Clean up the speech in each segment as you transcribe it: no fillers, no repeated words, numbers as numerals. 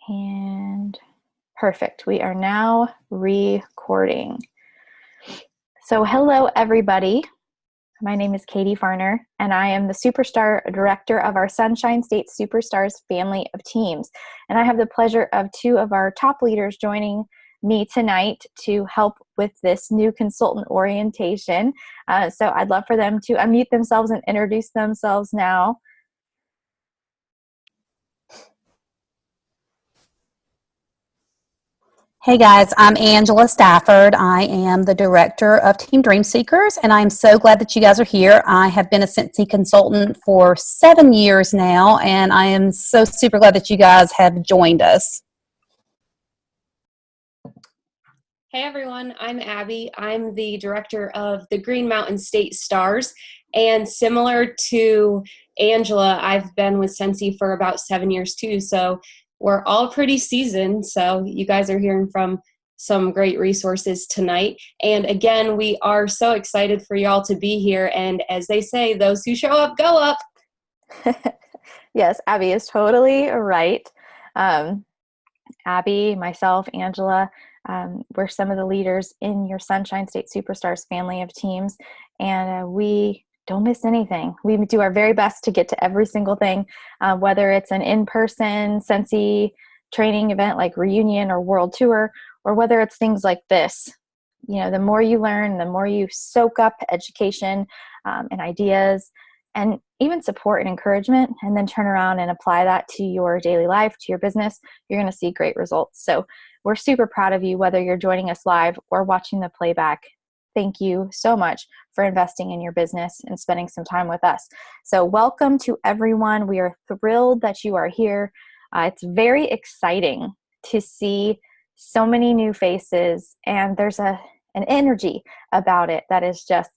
And perfect. We are now recording. So hello, everybody. My name is Katie Farner, and I am the Superstar Director of our Sunshine State Superstars family of teams. And I have the pleasure of two of our top leaders joining me tonight to help with this new consultant orientation. So I'd love for them to unmute themselves and introduce themselves now. Hey guys, I'm Angela Stafford. I am the director of Team Dream Seekers, and I'm so glad that you guys are here. I have been a Scentsy consultant for 7 years now, and I am so super glad that you guys have joined us. Hey everyone, I'm Abby. I'm the director of the Green Mountain State Stars, and similar to Angela, I've been with Scentsy for about 7 years too, so we're all pretty seasoned, so you guys are hearing from some great resources tonight. And again, we are so excited for y'all to be here, and as they say, those who show up, go up. Yes, Abby is totally right. Abby, myself, Angela, we're some of the leaders in your Sunshine State Superstars family of teams, and we don't miss anything. We do our very best to get to every single thing, whether it's an in-person Scentsy training event like Reunion or World Tour, or whether it's things like this. You know, the more you learn, the more you soak up education and ideas, and even support and encouragement, and then turn around and apply that to your daily life, to your business, you're going to see great results. So we're super proud of you, whether you're joining us live or watching the playback. Thank you so much for investing in your business and spending some time with us. So welcome to everyone. We are thrilled that you are here. It's very exciting to see so many new faces, and there's an energy about it that is just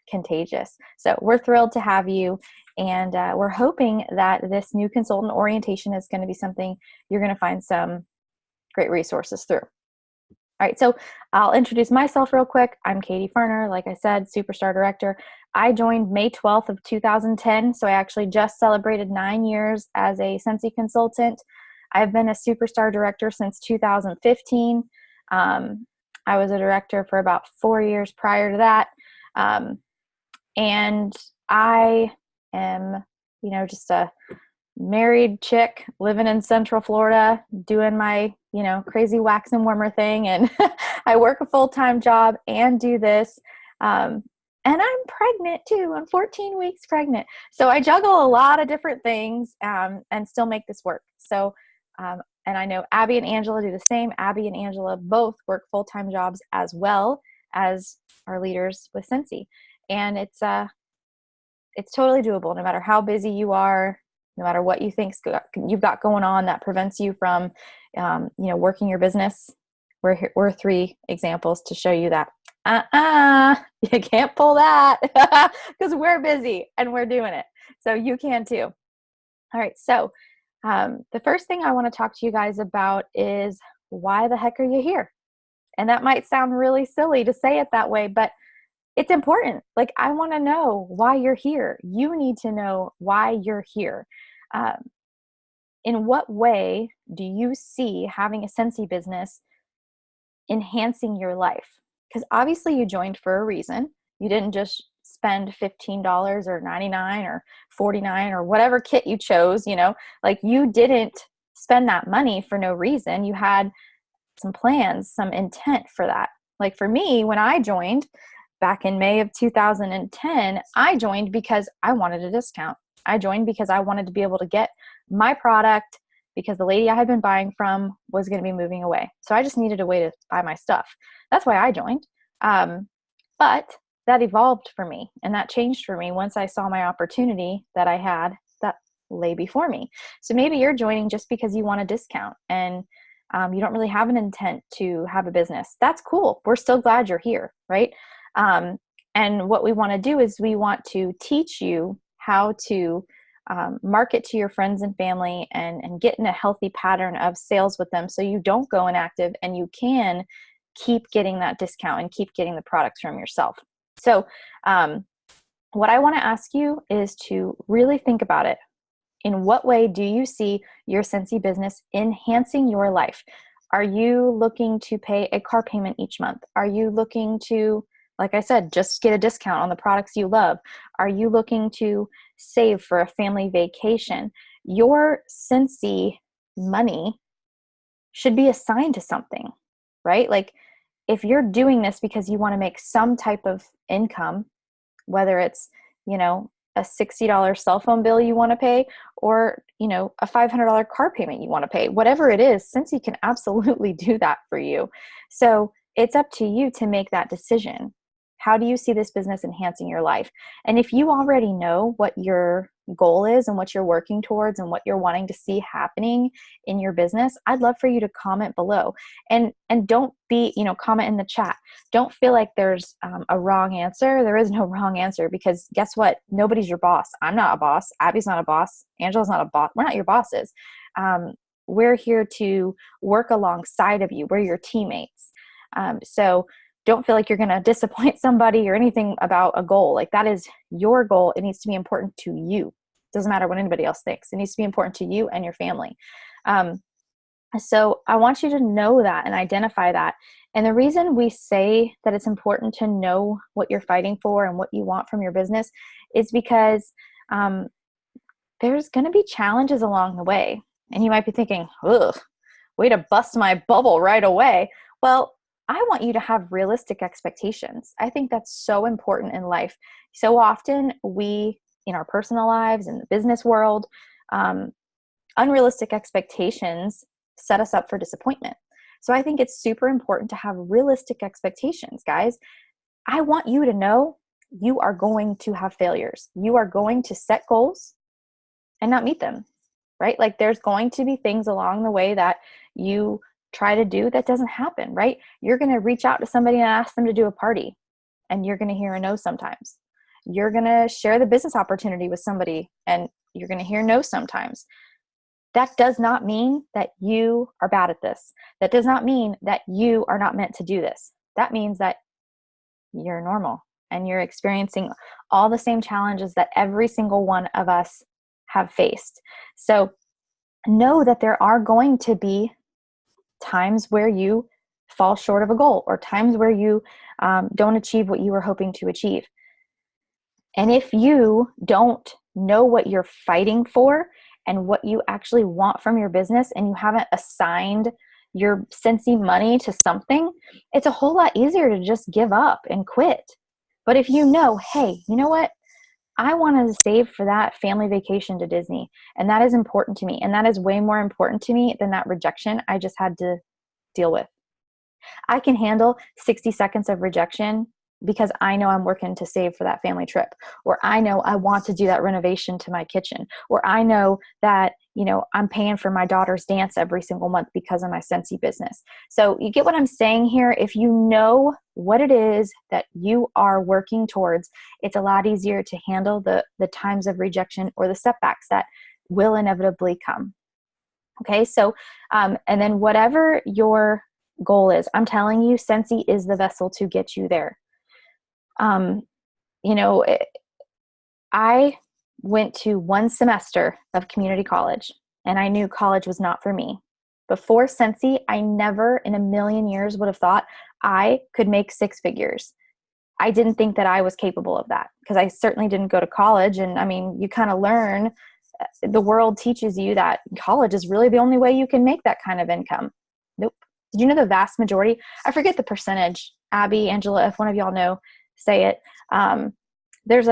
contagious. So we're thrilled to have you, and we're hoping that this new consultant orientation is going to be something you're going to find some great resources through. All right, so I'll introduce myself real quick. I'm Katie Farner, like I said, Superstar Director. I joined May 12th of 2010, so I actually just celebrated 9 years as a Scentsy consultant. I've been a Superstar Director since 2015. I was a director for about 4 years prior to that. And I am, just a married chick living in Central Florida, doing my, crazy wax and warmer thing. And I work a full-time job and do this. And I'm pregnant too. I'm 14 weeks pregnant. So I juggle a lot of different things and still make this work. So, and I know Abby and Angela do the same. Abby and Angela both work full-time jobs as well as our leaders with Scentsy. And it's totally doable, no matter how busy you are, no matter what you think you've got going on that prevents you from, working your business. We're 3 examples to show you that. You can't pull that because we're busy and we're doing it. So you can too. All right. So the first thing I want to talk to you guys about is, why the heck are you here? And that might sound really silly to say it that way, but it's important. Like, I want to know why you're here. You need to know why you're here. In what way do you see having a Scentsy business enhancing your life? Because obviously you joined for a reason. You didn't just spend $15 or $99 or $49 or whatever kit you chose, like, you didn't spend that money for no reason. You had some plans, some intent for that. Like for me, when I joined back in May of 2010, I joined because I wanted a discount. I joined because I wanted to be able to get my product, because the lady I had been buying from was going to be moving away. So I just needed a way to buy my stuff. That's why I joined. But that evolved for me, and that changed for me once I saw my opportunity that I had that lay before me. So maybe you're joining just because you want a discount and you don't really have an intent to have a business. That's cool. We're still glad you're here, right? And what we want to do is we want to teach you how to market to your friends and family and get in a healthy pattern of sales with them, so you don't go inactive and you can keep getting that discount and keep getting the products from yourself. So what I want to ask you is to really think about it In what way do you see your Scentsy business enhancing your life? Are you looking to pay a car payment each month? Are you looking to, like I said, just get a discount on the products you love? Are you looking to save for a family vacation? Your Scentsy money should be assigned to something, right? Like if you're doing this because you want to make some type of income, whether it's, a $60 cell phone bill you want to pay, or, a $500 car payment you want to pay, whatever it is, Scentsy can absolutely do that for you. So it's up to you to make that decision. How do you see this business enhancing your life? And if you already know what your goal is and what you're working towards and what you're wanting to see happening in your business, I'd love for you to comment below. And don't be, comment in the chat. Don't feel like there's a wrong answer. There is no wrong answer, because guess what? Nobody's your boss. I'm not a boss. Abby's not a boss. Angela's not a boss. We're not your bosses. We're here to work alongside of you. We're your teammates. So don't feel like you're going to disappoint somebody or anything about a goal. Like, that is your goal. It needs to be important to you. It doesn't matter what anybody else thinks. It needs to be important to you and your family. So I want you to know that and identify that. And the reason we say that it's important to know what you're fighting for and what you want from your business is because there's going to be challenges along the way. And you might be thinking, ugh, way to bust my bubble right away. Well, I want you to have realistic expectations. I think that's so important in life. So often we, in our personal lives, in the business world, unrealistic expectations set us up for disappointment. So I think it's super important to have realistic expectations, guys. I want you to know you are going to have failures. You are going to set goals and not meet them, right? Like, there's going to be things along the way that you try to do that doesn't happen, right? You're going to reach out to somebody and ask them to do a party, and you're going to hear a no sometimes. You're going to share the business opportunity with somebody, and you're going to hear no sometimes. That does not mean that you are bad at this. That does not mean that you are not meant to do this. That means that you're normal and you're experiencing all the same challenges that every single one of us have faced. So know that there are going to be times where you fall short of a goal, or times where you don't achieve what you were hoping to achieve. And if you don't know what you're fighting for and what you actually want from your business, and you haven't assigned your Scentsy money to something, it's a whole lot easier to just give up and quit. But if you know, hey, you know what? I want to save for that family vacation to Disney, and that is important to me, and that is way more important to me than that rejection I just had to deal with. I can handle 60 seconds of rejection because I know I'm working to save for that family trip, or I know I want to do that renovation to my kitchen, or I know that, I'm paying for my daughter's dance every single month because of my Scentsy business. So you get what I'm saying here? If you know what it is that you are working towards, it's a lot easier to handle the times of rejection or the setbacks that will inevitably come. Okay, so, and then whatever your goal is, I'm telling you, Scentsy is the vessel to get you there. I went to one semester of community college, and I knew college was not for me. Before Scentsy, I never in a million years would have thought I could make six figures. I didn't think that I was capable of that, because I certainly didn't go to college. And I mean, you kind of learn, the world teaches you that college is really the only way you can make that kind of income. Nope. Did you know the vast majority, I forget the percentage, Abby, Angela, if one of y'all know, say it. There's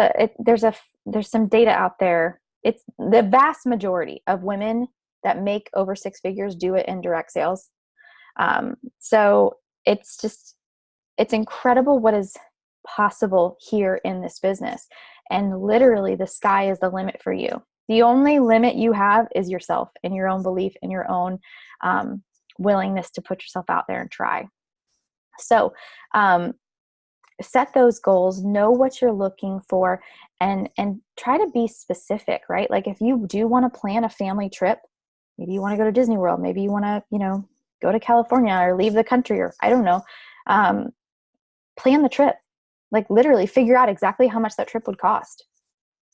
some data out there. It's the vast majority of women that make over six figures do it in direct sales. So it's incredible what is possible here in this business. And literally the sky is the limit for you. The only limit you have is yourself and your own belief and your own willingness to put yourself out there and try. So set those goals, know what you're looking for, and try to be specific, right? Like, if you do want to plan a family trip, maybe you want to go to Disney World, maybe you want to, go to California or leave the country, or I don't know, plan the trip. Like, literally figure out exactly how much that trip would cost.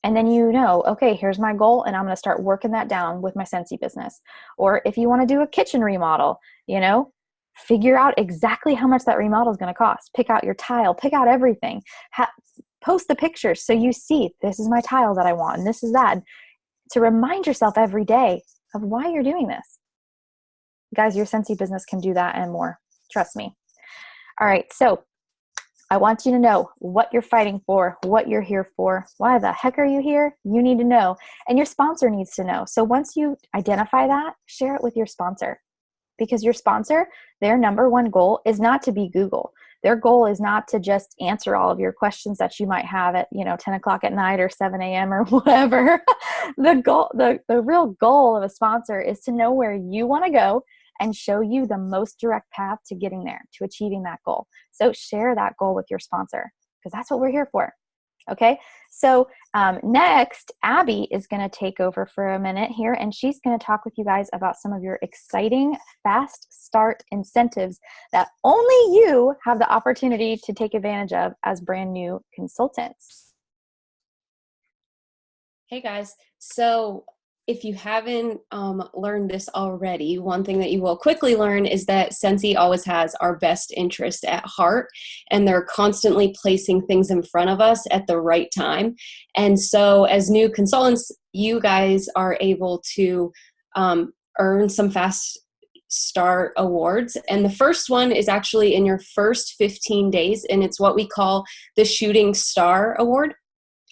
And then you know, okay, here's my goal, and I'm going to start working that down with my Scentsy business. Or if you want to do a kitchen remodel, you know, figure out exactly how much that remodel is going to cost. Pick out your tile, pick out everything. Post the pictures so you see, this is my tile that I want, and this is that. To remind yourself every day of why you're doing this. Guys, your Scentsy business can do that and more. Trust me. All right, so I want you to know what you're fighting for, what you're here for. Why the heck are you here? You need to know. And your sponsor needs to know. So once you identify that, share it with your sponsor. Because your sponsor, their number one goal is not to be Google. Their goal is not to just answer all of your questions that you might have at, 10 o'clock at night or 7 a.m. or whatever. The real goal of a sponsor is to know where you want to go and show you the most direct path to getting there, to achieving that goal. So share that goal with your sponsor, because that's what we're here for. Okay, so next, Abby is going to take over for a minute here, and she's going to talk with you guys about some of your exciting fast start incentives that only you have the opportunity to take advantage of as brand new consultants. Hey guys, so if you haven't learned this already, one thing that you will quickly learn is that Scentsy always has our best interest at heart, and they're constantly placing things in front of us at the right time. And so as new consultants, you guys are able to earn some fast start awards. And the first one is actually in your first 15 days, and it's what we call the Shooting Star Award.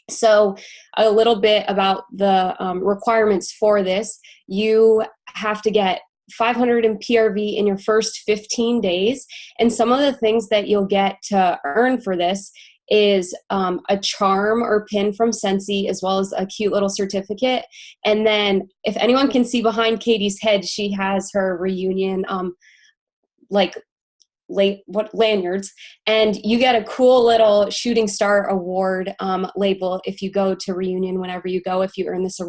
So a little bit about the requirements for this. You have to get 500 in PRV in your first 15 days. And some of the things that you'll get to earn for this is a charm or pin from Scentsy, as well as a cute little certificate. And then if anyone can see behind Katie's head, she has her reunion lanyards, and you get a cool little Shooting Star Award label if you go to reunion whenever you go, if you earn this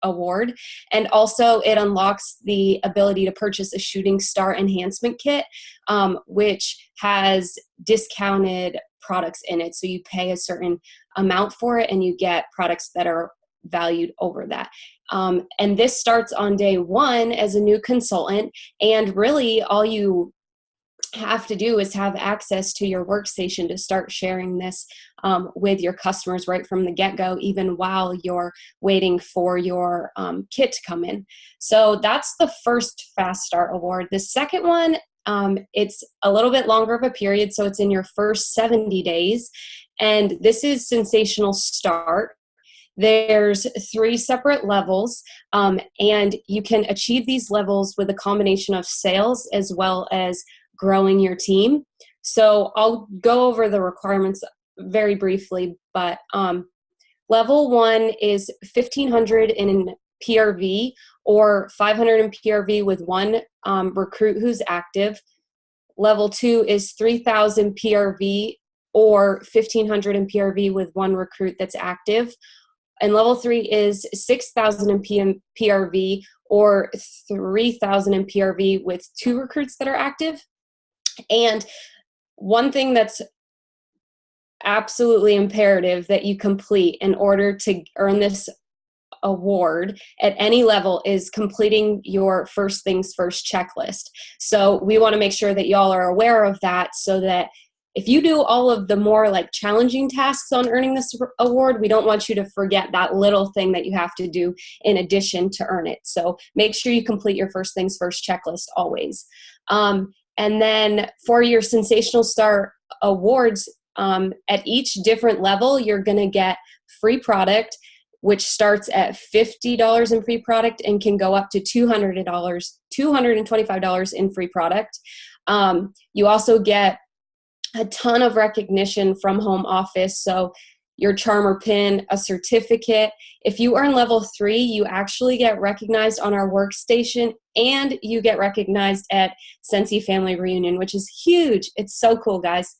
award. And also it unlocks the ability to purchase a Shooting Star enhancement kit, which has discounted products in it. So you pay a certain amount for it and you get products that are valued over that. And this starts on day one as a new consultant, and really all you have to do is have access to your workstation to start sharing this with your customers right from the get-go, even while you're waiting for your kit to come in. So that's the first Fast Start Award. The second one, it's a little bit longer of a period, so it's in your first 70 days, and this is Sensational Start. There's 3 separate levels, and you can achieve these levels with a combination of sales as well as growing your team. So I'll go over the requirements very briefly, but level 1 is 1,500 in PRV or 500 in PRV with 1 recruit who's active. Level 2 is 3,000 PRV or 1,500 in PRV with 1 recruit that's active. And level 3 is 6,000 in PRV or 3,000 in PRV with 2 recruits that are active. And one thing that's absolutely imperative that you complete in order to earn this award at any level is completing your first things first checklist. So we want to make sure that y'all are aware of that, so that if you do all of the more challenging tasks on earning this award, we don't want you to forget that little thing that you have to do in addition to earn it. So make sure you complete your first things first checklist always. And then for your Sensational Start awards, at each different level, you're going to get free product, which starts at $50 in free product and can go up to $225 in free product. You also get a ton of recognition from home office. So your charm or pin, a certificate. If you earn level 3, you actually get recognized on our workstation, and you get recognized at Scentsy Family Reunion, which is huge. It's so cool, guys.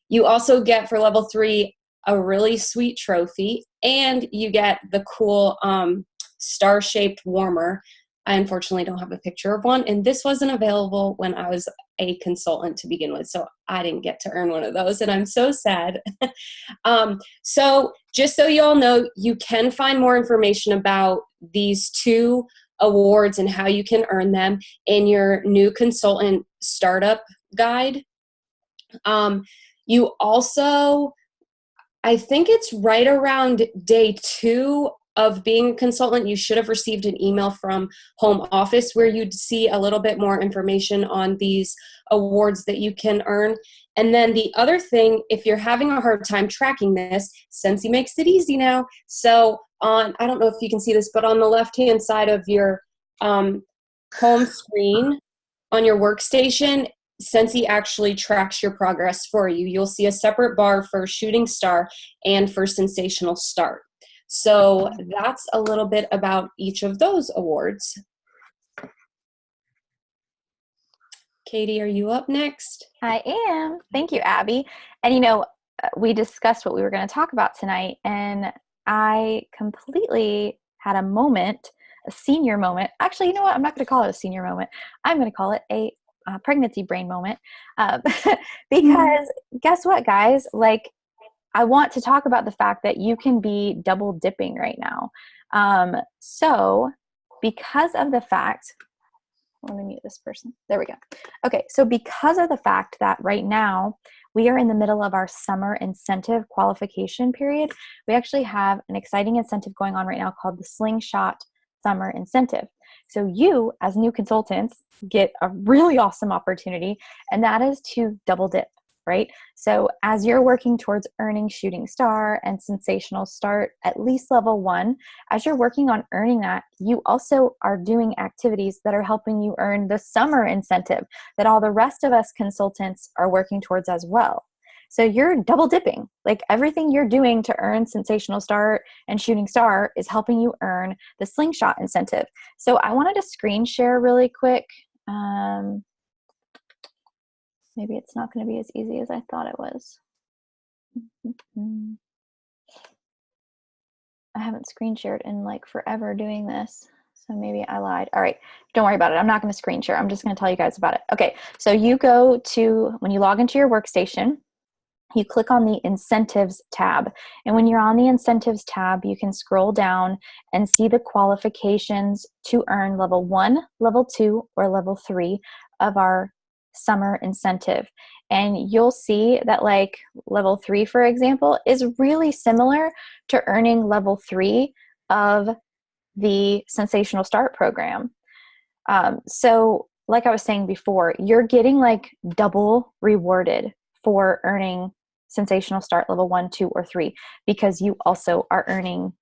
You also get for level 3 a really sweet trophy, and you get the cool star-shaped warmer. I unfortunately don't have a picture of one, and this wasn't available when I was a consultant to begin with, so I didn't get to earn one of those, and I'm so sad. So just so you all know, you can find more information about these two awards and how you can earn them in your new consultant startup guide. You also, I think it's right around day 2 of being a consultant, you should have received an email from home office where you'd see a little bit more information on these awards that you can earn. And then the other thing, if you're having a hard time tracking this, Scentsy makes it easy now. So I don't know if you can see this, but on the left-hand side of your home screen on your workstation, Scentsy actually tracks your progress for you. You'll see a separate bar for Shooting Star and for Sensational Start. So that's a little bit about each of those awards. Katie, are you up next? I am. Thank you, Abby. And you know, we discussed what we were going to talk about tonight, and I completely had a moment, a senior moment. Actually, you know what? I'm not going to call it a senior moment. I'm going to call it a pregnancy brain moment. Because guess what, guys? Like, I want to talk about the fact that you can be double dipping right now. So because of the fact, let me mute this person. There we go. Okay. So because of the fact that right now we are in the middle of our summer incentive qualification period, we actually have an exciting incentive going on right now called the Slingshot Summer Incentive. So you, as new consultants, get a really awesome opportunity, and that is to double dip, right? So as you're working towards earning Shooting Star and Sensational Start, at least level 1, as you're working on earning that, you also are doing activities that are helping you earn the summer incentive that all the rest of us consultants are working towards as well. So you're double dipping. Like, everything you're doing to earn Sensational Start and Shooting Star is helping you earn the Slingshot incentive. So I wanted to screen share really quick. Maybe it's not going to be as easy as I thought it was. I haven't screen shared in like forever doing this, so maybe I lied. All right, don't worry about it. I'm not going to screen share. I'm just going to tell you guys about it. Okay, so you go to, when you log into your workstation, you click on the Incentives tab. And when you're on the Incentives tab, you can scroll down and see the qualifications to earn level 1, level 2, or level 3 of our summer incentive. And you'll see that like level 3, for example, is really similar to earning level 3 of the Sensational Start program. So like I was saying before, you're getting like double rewarded for earning Sensational Start level 1, 2, or 3, because you also are earning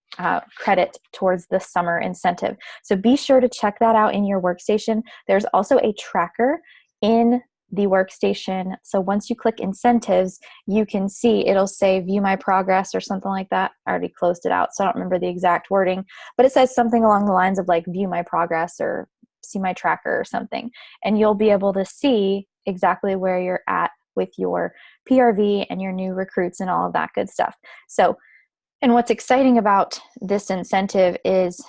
credit towards the summer incentive. So be sure to check that out in your workstation. There's also a tracker in the workstation. So once you click incentives, you can see it'll say view my progress or something like that. I already closed it out, so I don't remember the exact wording, but it says something along the lines of like view my progress or see my tracker or something. And you'll be able to see exactly where you're at with your PRV and your new recruits and all of that good stuff. So, and what's exciting about this incentive is,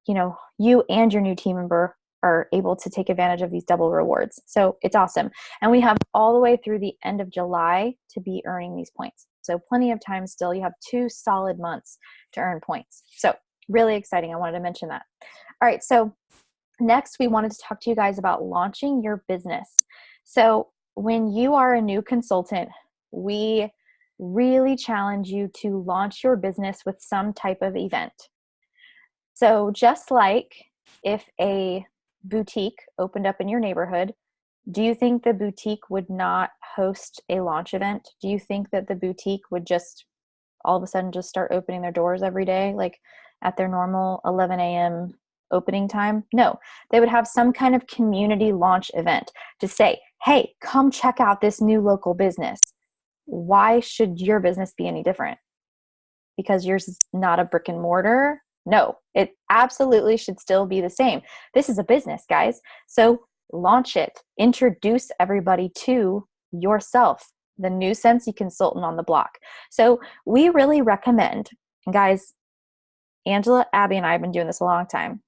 you and your new team member are able to take advantage of these double rewards. So it's awesome. And we have all the way through the end of July to be earning these points. So plenty of time still. You have 2 solid months to earn points. So really exciting. I wanted to mention that. All right. So next, we wanted to talk to you guys about launching your business. So when you are a new consultant, we really challenge you to launch your business with some type of event. So just like if a boutique opened up in your neighborhood, do you think the boutique would not host a launch event? Do you think that the boutique would just all of a sudden just start opening their doors every day, like at their normal 11 a.m. opening time? No, they would have some kind of community launch event to say, hey, come check out this new local business. Why should your business be any different? Because yours is not a brick and mortar? No, it absolutely should still be the same. This is a business, guys. So launch it. Introduce everybody to yourself, the new Scentsy consultant on the block. So we really recommend, and guys, Angela, Abby, and I have been doing this a long time.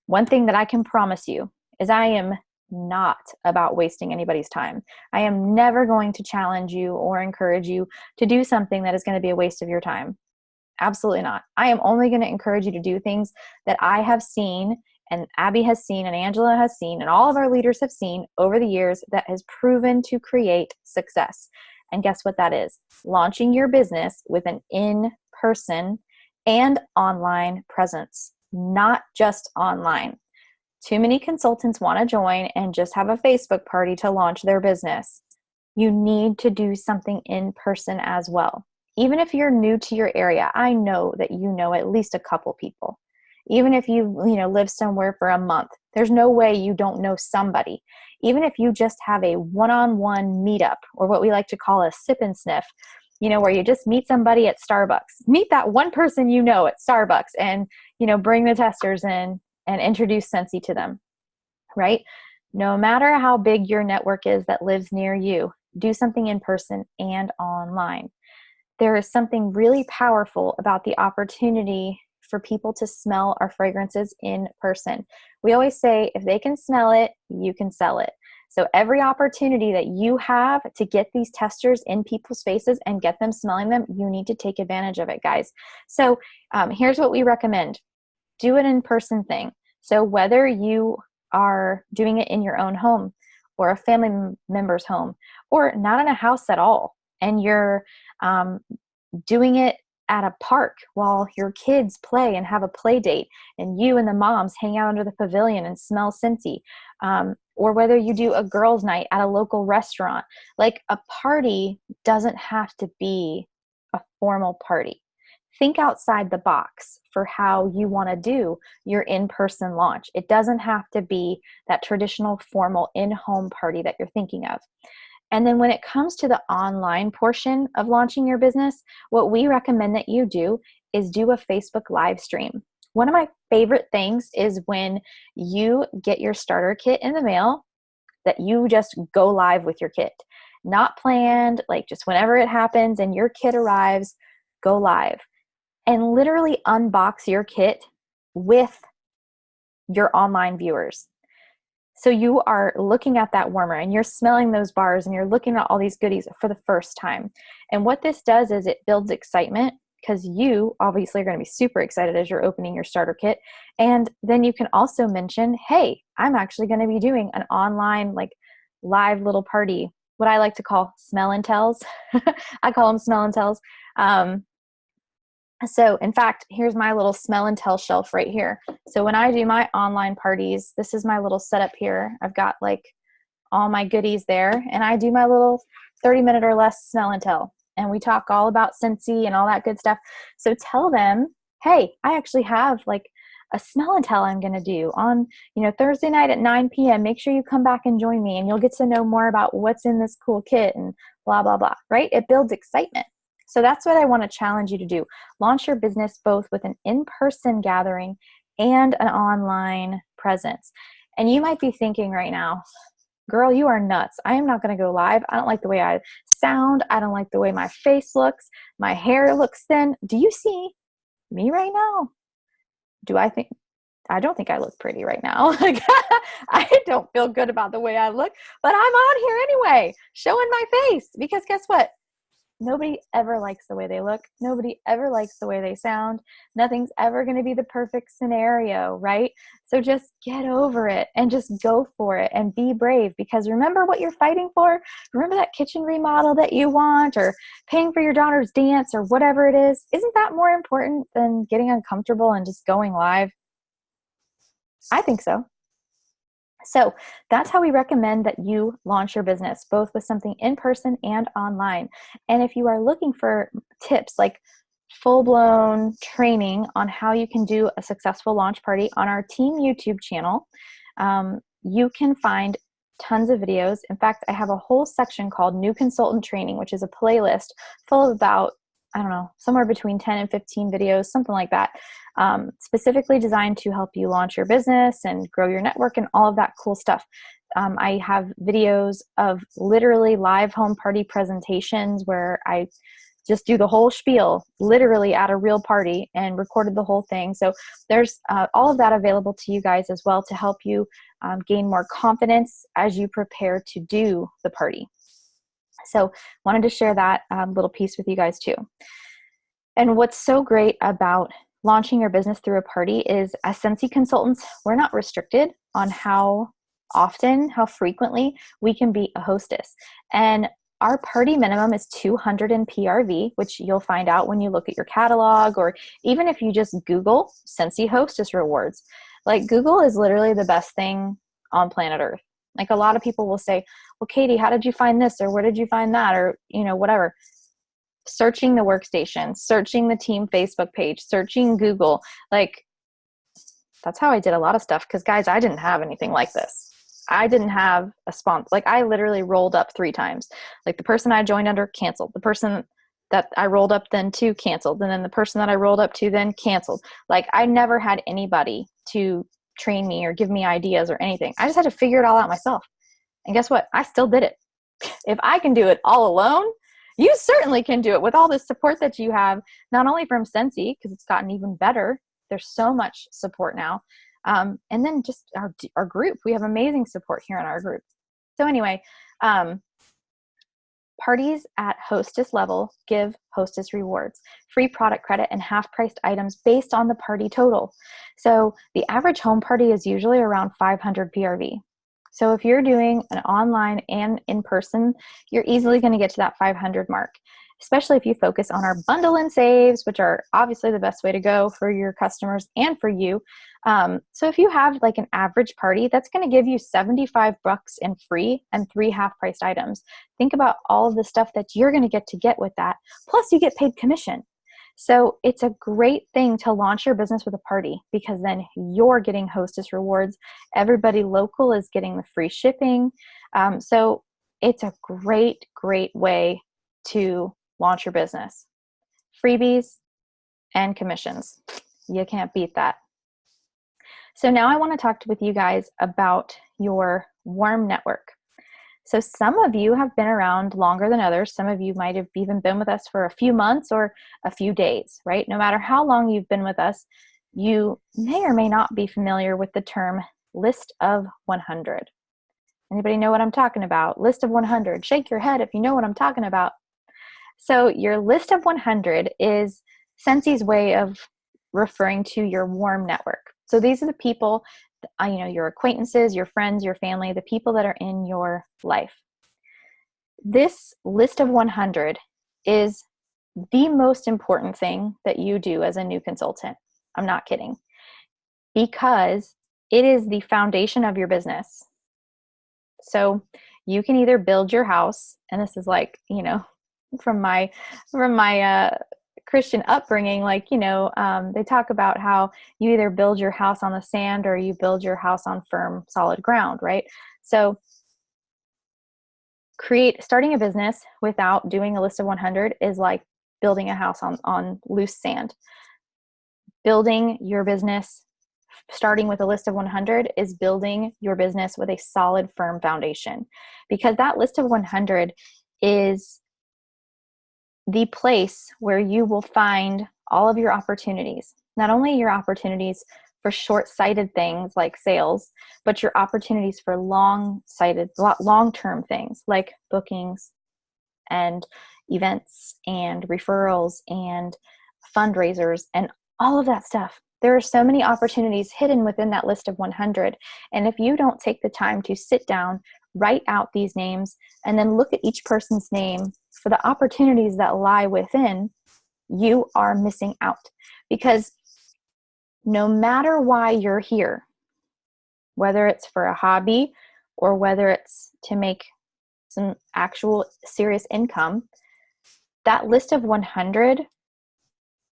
One thing that I can promise you is I am not about wasting anybody's time. I am never going to challenge you or encourage you to do something that is going to be a waste of your time. Absolutely not. I am only going to encourage you to do things that I have seen, and Abby has seen, and Angela has seen, and all of our leaders have seen over the years that has proven to create success. And guess what that is? Launching your business with an in-person and online presence, not just online. Too many consultants want to join and just have a Facebook party to launch their business. You need to do something in person as well. Even if you're new to your area, I know that you know at least a couple people. Even if you live somewhere for a month, there's no way you don't know somebody. Even if you just have a one-on-one meetup, or what we like to call a sip and sniff, where you just meet somebody at Starbucks. Meet that one person at Starbucks and, bring the testers in and introduce Scentsy to them, right? No matter how big your network is that lives near you, do something in person and online. There is something really powerful about the opportunity for people to smell our fragrances in person. We always say, if they can smell it, you can sell it. So every opportunity that you have to get these testers in people's faces and get them smelling them, you need to take advantage of it, guys. So here's what we recommend. Do an in-person thing. So whether you are doing it in your own home or a family member's home, or not in a house at all, and you're doing it at a park while your kids play and have a play date, and you and the moms hang out under the pavilion and smell Scentsy, or whether you do a girls' night at a local restaurant. Like, a party doesn't have to be a formal party. Think outside the box for how you want to do your in-person launch. It doesn't have to be that traditional formal in-home party that you're thinking of. And then when it comes to the online portion of launching your business, what we recommend that you do is do a Facebook live stream. One of my favorite things is when you get your starter kit in the mail, that you just go live with your kit. Not planned, like just whenever it happens and your kit arrives, go live. And literally unbox your kit with your online viewers. So you are looking at that warmer and you're smelling those bars and you're looking at all these goodies for the first time. And what this does is it builds excitement, because you obviously are going to be super excited as you're opening your starter kit. And then you can also mention, hey, I'm actually going to be doing an online, like, live little party, what I like to call smell and tells. I call them smell and tells. So in fact, here's my little smell and tell shelf right here. So when I do my online parties, this is my little setup here. I've got like all my goodies there, and I do my little 30-minute or less smell and tell. And we talk all about Scentsy and all that good stuff. So tell them, hey, I actually have like a smell and tell I'm going to do on, Thursday night at 9 p.m. Make sure you come back and join me, and you'll get to know more about what's in this cool kit and blah, blah, blah, right? It builds excitement. So that's what I want to challenge you to do. Launch your business both with an in-person gathering and an online presence. And you might be thinking right now, girl, you are nuts. I am not going to go live. I don't like the way I sound. I don't like the way my face looks. My hair looks thin. Do you see me right now? I don't think I look pretty right now. Like, I don't feel good about the way I look, but I'm on here anyway, showing my face, because guess what? Nobody ever likes the way they look. Nobody ever likes the way they sound. Nothing's ever going to be the perfect scenario, right? So just get over it and just go for it and be brave, because remember what you're fighting for. Remember that kitchen remodel that you want, or paying for your daughter's dance, or whatever it is. Isn't that more important than getting uncomfortable and just going live? I think so. So that's how we recommend that you launch your business, both with something in person and online. And if you are looking for tips like full-blown training on how you can do a successful launch party on our team YouTube channel, you can find tons of videos. In fact, I have a whole section called New Consultant Training, which is a playlist full of about, I don't know, somewhere between 10 and 15 videos, something like that, specifically designed to help you launch your business and grow your network and all of that cool stuff. I have videos of literally live home party presentations where I just do the whole spiel literally at a real party and recorded the whole thing. So there's all of that available to you guys as well to help you gain more confidence as you prepare to do the party. So wanted to share that little piece with you guys too. And what's so great about launching your business through a party is, as Scentsy consultants, we're not restricted on how often, how frequently we can be a hostess. And our party minimum is 200 in PRV, which you'll find out when you look at your catalog, or even if you just Google Scentsy hostess rewards. Like, Google is literally the best thing on planet Earth. Like, a lot of people will say, well, Katie, how did you find this? Or where did you find that? Or, whatever. Searching the workstation, searching the team Facebook page, searching Google. Like, that's how I did a lot of stuff. Because guys, I didn't have anything like this. I didn't have a sponsor. Like, I literally rolled up 3 times. Like, the person I joined under canceled. The person that I rolled up then to canceled. And then the person that I rolled up to then canceled. Like, I never had anybody to train me or give me ideas or anything. I just had to figure it all out myself. And guess what? I still did it. If I can do it all alone, you certainly can do it with all the support that you have, not only from Scentsy, because it's gotten even better. There's so much support now. And then just our group. We have amazing support here in our group. So anyway, parties at hostess level give hostess rewards, free product credit, and half-priced items based on the party total. So the average home party is usually around 500 PRV. So if you're doing an online and in person, you're easily going to get to that 500 mark, especially if you focus on our bundle and saves, which are obviously the best way to go for your customers and for you. So if you have like an average party, that's going to give you $75 in free and 3 half-priced items. Think about all of the stuff that you're going to get with that. Plus you get paid commission. So it's a great thing to launch your business with a party, because then you're getting hostess rewards. Everybody local is getting the free shipping. So it's a great, great way to launch your business. Freebies and commissions. You can't beat that. So now I want to talk with you guys about your warm network. So some of you have been around longer than others. Some of you might have even been with us for a few months or a few days, right? No matter how long you've been with us, you may or may not be familiar with the term list of 100. Anybody know what I'm talking about? List of 100. Shake your head if you know what I'm talking about. So your list of 100 is Scentsy's way of referring to your warm network. So these are the people, your acquaintances, your friends, your family, the people that are in your life. This list of 100 is the most important thing that you do as a new consultant. I'm not kidding. Because it is the foundation of your business. So you can either build your house, and this is like, from my Christian upbringing, they talk about how you either build your house on the sand or you build your house on firm, solid ground, right? So starting a business without doing a list of 100 is like building a house on loose sand. Building your business, starting with a list of 100, is building your business with a solid, firm foundation, because that list of 100 is the place where you will find all of your opportunities, not only your opportunities for short-sighted things like sales, but your opportunities for long-term things like bookings and events and referrals and fundraisers and all of that stuff. There are so many opportunities hidden within that list of 100. And if you don't take the time to sit down, write out these names, and then look at each person's name for the opportunities that lie within, you are missing out. Because no matter why you're here, whether it's for a hobby or whether it's to make some actual serious income, that list of 100,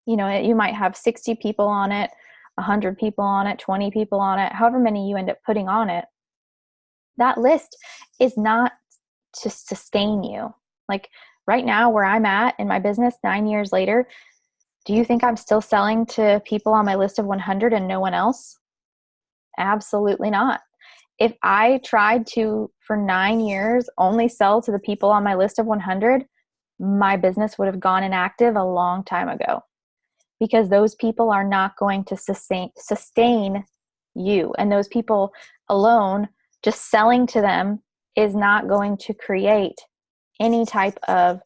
you might have 60 people on it, 100 people on it, 20 people on it, however many you end up putting on it. That list is not to sustain you. Like right now where I'm at in my business 9 years later, do you think I'm still selling to people on my list of 100 and no one else? Absolutely not. If I tried to, for 9 years, only sell to the people on my list of 100, my business would have gone inactive a long time ago, because those people are not going to sustain you. And those people alone, just selling to them, is not going to create any type of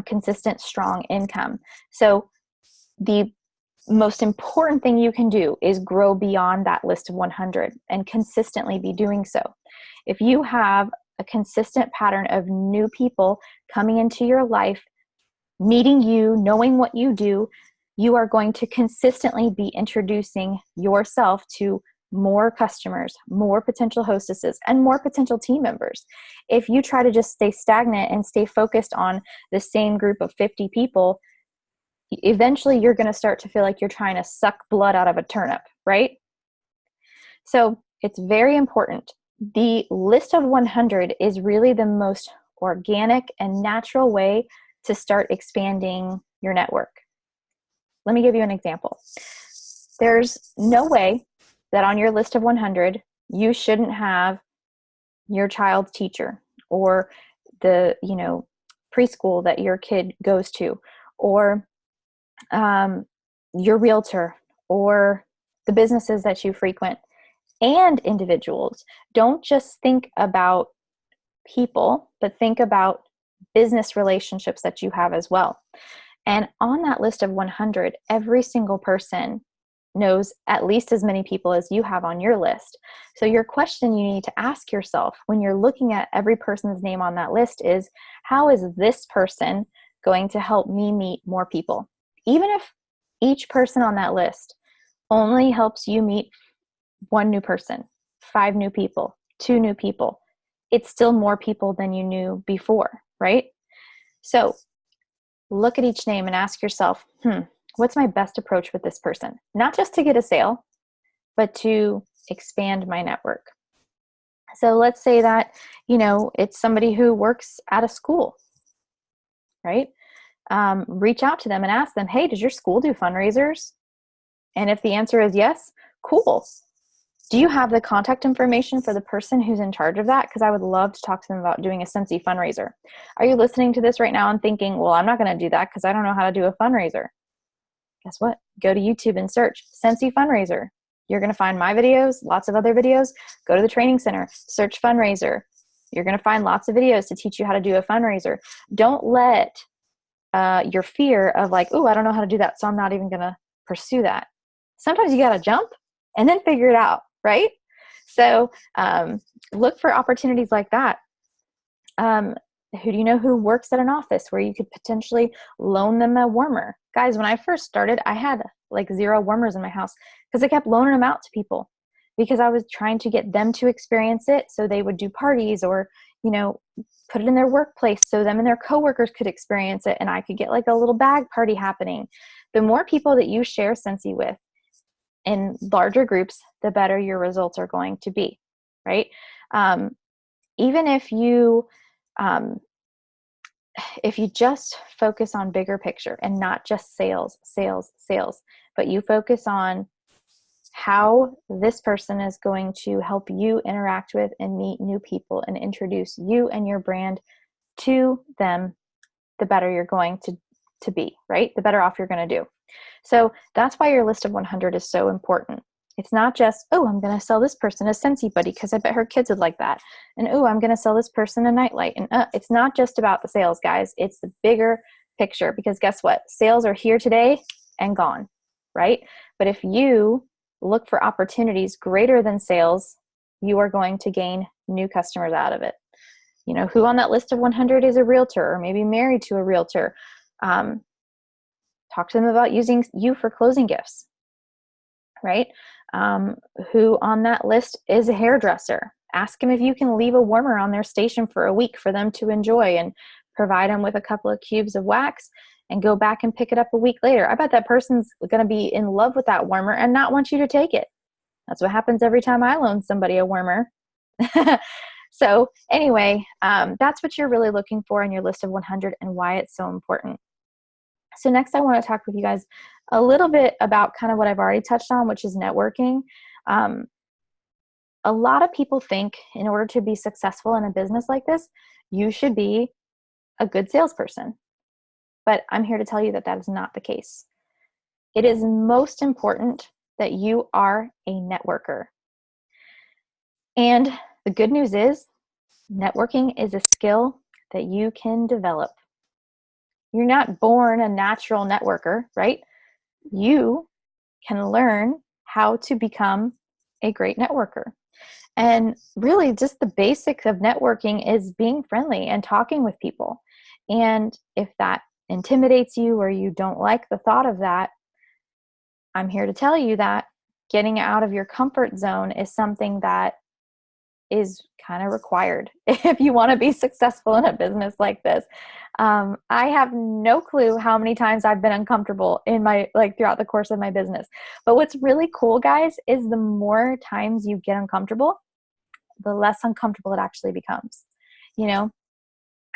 consistent, strong income. So the most important thing you can do is grow beyond that list of 100 and consistently be doing so. If you have a consistent pattern of new people coming into your life, meeting you, knowing what you do, you are going to consistently be introducing yourself to more customers, more potential hostesses, and more potential team members. If you try to just stay stagnant and stay focused on the same group of 50 people, eventually you're going to start to feel like you're trying to suck blood out of a turnip, right? So it's very important. The list of 100 is really the most organic and natural way to start expanding your network. Let me give you an example. There's no way that on your list of 100, you shouldn't have your child's teacher, or the, preschool that your kid goes to, or your realtor, or the businesses that you frequent, and individuals. Don't just think about people, but think about business relationships that you have as well. And on that list of 100, every single person knows at least as many people as you have on your list. So your question you need to ask yourself when you're looking at every person's name on that list is, how is this person going to help me meet more people? Even if each person on that list only helps you meet one new person, 5 new people, 2 new people, it's still more people than you knew before, right? So look at each name and ask yourself, what's my best approach with this person? Not just to get a sale, but to expand my network. So let's say that, it's somebody who works at a school, right? Reach out to them and ask them, hey, does your school do fundraisers? And if the answer is yes, cool. Do you have the contact information for the person who's in charge of that? Because I would love to talk to them about doing a Scentsy fundraiser. Are you listening to this right now and thinking, well, I'm not going to do that because I don't know how to do a fundraiser? Guess what? Go to YouTube and search Scentsy fundraiser. You're going to find my videos, lots of other videos. Go to the training center, search fundraiser. You're going to find lots of videos to teach you how to do a fundraiser. Don't let your fear of like, oh, I don't know how to do that, so I'm not even going to pursue that. Sometimes you got to jump and then figure it out, right? So look for opportunities like that. Who do you know who works at an office where you could potentially loan them a warmer? Guys, when I first started, I had like 0 warmers in my house because I kept loaning them out to people because I was trying to get them to experience it so they would do parties or, put it in their workplace so them and their coworkers could experience it and I could get like a little bag party happening. The more people that you share Scentsy with in larger groups, the better your results are going to be, right? Even if you just focus on bigger picture and not just sales, but you focus on how this person is going to help you interact with and meet new people and introduce you and your brand to them, the better you're going to be, right? The better off you're going to do. So that's why your list of 100 is so important. It's not just, oh, I'm going to sell this person a Scentsy buddy because I bet her kids would like that. And, oh, I'm going to sell this person a nightlight. And it's not just about the sales, guys. It's the bigger picture because guess what? Sales are here today and gone, right? But if you look for opportunities greater than sales, you are going to gain new customers out of it. Who on that list of 100 is a realtor or maybe married to a realtor? Talk to them about using you for closing gifts, right? Who on that list is a hairdresser? Ask them if you can leave a warmer on their station for a week for them to enjoy and provide them with a couple of cubes of wax and go back and pick it up a week later. I bet that person's going to be in love with that warmer and not want you to take it. That's what happens every time I loan somebody a warmer. So anyway, that's what you're really looking for in your list of 100 and why it's so important. So next I want to talk with you guys a little bit about kind of what I've already touched on, which is networking. A lot of people think in order to be successful in a business like this, you should be a good salesperson. but I'm here to tell you that that is not the case. It is most important that you are a networker. And the good news is, networking is a skill that you can develop. You're not born a natural networker, right? You can learn how to become a great networker. And really, just the basics of networking is being friendly and talking with people. And if that intimidates you or you don't like the thought of that, I'm here to tell you that getting out of your comfort zone is something that is kind of required if you want to be successful in a business like this. I have no clue how many times I've been uncomfortable in my, like, throughout the course of my business. But what's really cool, guys, is the more times you get uncomfortable, the less uncomfortable it actually becomes. You know,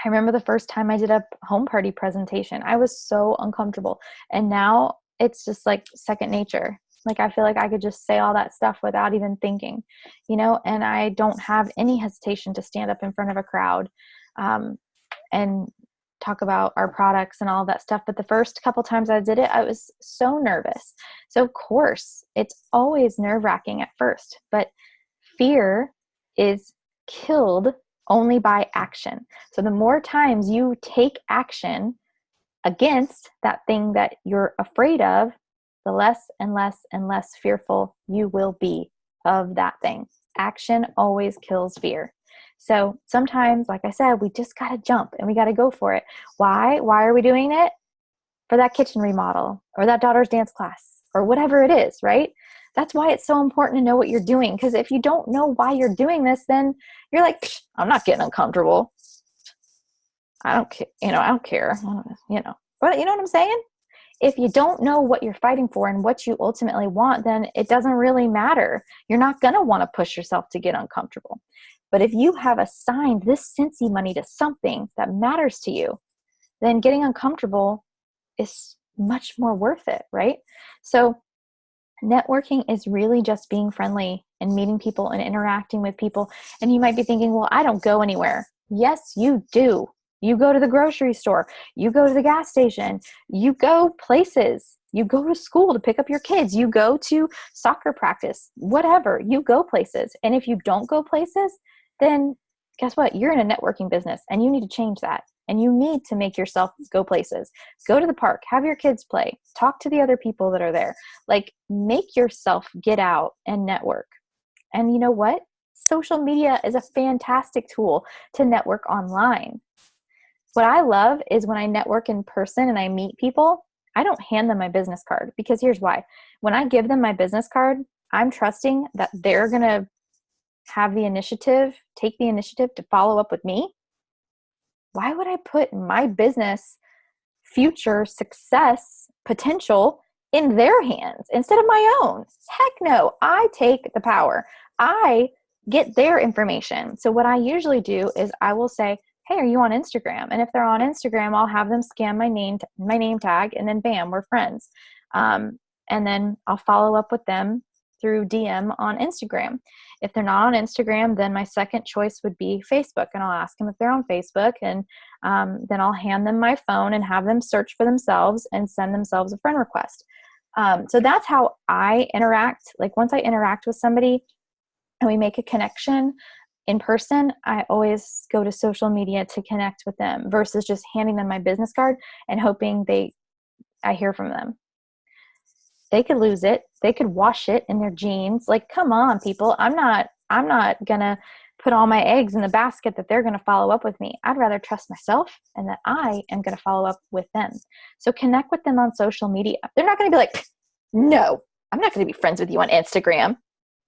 I remember the first time I did a home party presentation, I was so uncomfortable. And now it's just like second nature. Like, I feel like I could just say all that stuff without even thinking, you know, and I don't have any hesitation to stand up in front of a crowd and talk about our products and all that stuff. But the first couple times I did it, I was so nervous. So of course, it's always nerve-wracking at first, but fear is killed only by action. So the more times you take action against that thing that you're afraid of, the less and less and less fearful you will be of that thing. Action always kills fear. So sometimes, like I said, we just got to jump and we got to go for it. Why? Why are we doing it? For that kitchen remodel or that daughter's dance class or whatever it is, right? That's why it's so important to know what you're doing. Because if you don't know why you're doing this, then you're like, I'm not getting uncomfortable. I don't care. I don't care. But you know what I'm saying? If you don't know what you're fighting for and what you ultimately want, then it doesn't really matter. You're not going to want to push yourself to get uncomfortable. But if you have assigned this Scentsy money to something that matters to you, then getting uncomfortable is much more worth it, right? So networking is really just being friendly and meeting people and interacting with people. And you might be thinking, well, I don't go anywhere. Yes, you do. You go to the grocery store, you go to the gas station, you go places, you go to school to pick up your kids, you go to soccer practice, whatever, you go places. And if you don't go places, then guess what? You're in a networking business and you need to change that. And you need to make yourself go places. Go to the park, have your kids play, talk to the other people that are there. Like, make yourself get out and network. And you know what? Social media is a fantastic tool to network online. What I love is when I network in person and I meet people, I don't hand them my business card, because here's why. When I give them my business card, I'm trusting that they're going to have the initiative, take the initiative to follow up with me. Why would I put my business future success potential in their hands instead of my own? Heck no, I take the power. I get their information. So what I usually do is I will say, hey, are you on Instagram? And if they're on Instagram, I'll have them scan my name tag, and then bam, we're friends. And then I'll follow up with them through DM on Instagram. If they're not on Instagram, then my second choice would be Facebook, and I'll ask them if they're on Facebook, and then I'll hand them my phone and have them search for themselves and send themselves a friend request. So that's how I interact. Like, once I interact with somebody and we make a connection in person, I always go to social media to connect with them versus just handing them my business card and hoping I hear from them. They could lose it. They could wash it in their jeans. Like, come on, people. I'm not gonna put all my eggs in the basket that they're gonna follow up with me. I'd rather trust myself and that I am gonna follow up with them. So connect with them on social media. They're not gonna be like, no, I'm not gonna be friends with you on Instagram.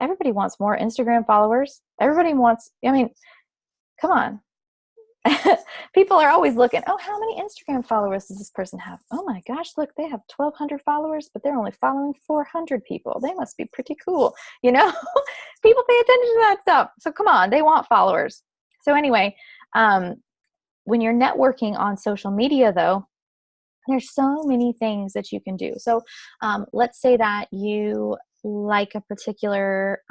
Everybody wants more Instagram followers. Everybody wants, come on. People are always looking, oh, how many Instagram followers does this person have? Oh my gosh, look, they have 1,200 followers, but they're only following 400 people. They must be pretty cool. People pay attention to that stuff. So come on, they want followers. So anyway, when you're networking on social media, though, there's so many things that you can do. So let's say that you like a particular,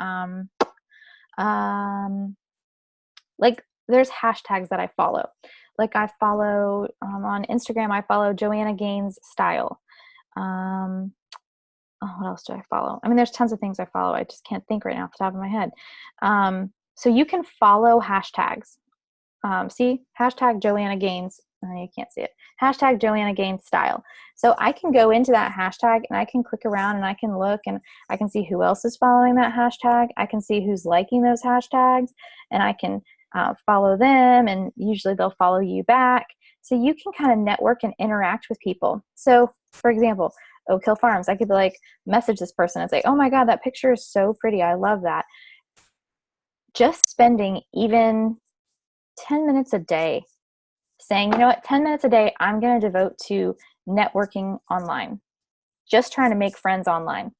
like, there's hashtags that I follow. Like I follow on Instagram, I follow Joanna Gaines Style. What else do I follow? I mean, there's tons of things I follow. I just can't think right now off the top of my head. So you can follow hashtags. See, hashtag Joanna Gaines. You can't see it. Hashtag Joanna Gaines Style. So I can go into that hashtag and I can click around and I can look and I can see who else is following that hashtag. I can see who's liking those hashtags and I can follow them, and usually they'll follow you back. So you can kind of network and interact with people. So for example, Oak Hill Farms, I could be like, message this person and say, oh my God, that picture is so pretty. I love that. Just spending even 10 minutes a day saying, you know what, 10 minutes a day, I'm going to devote to networking online, just trying to make friends online,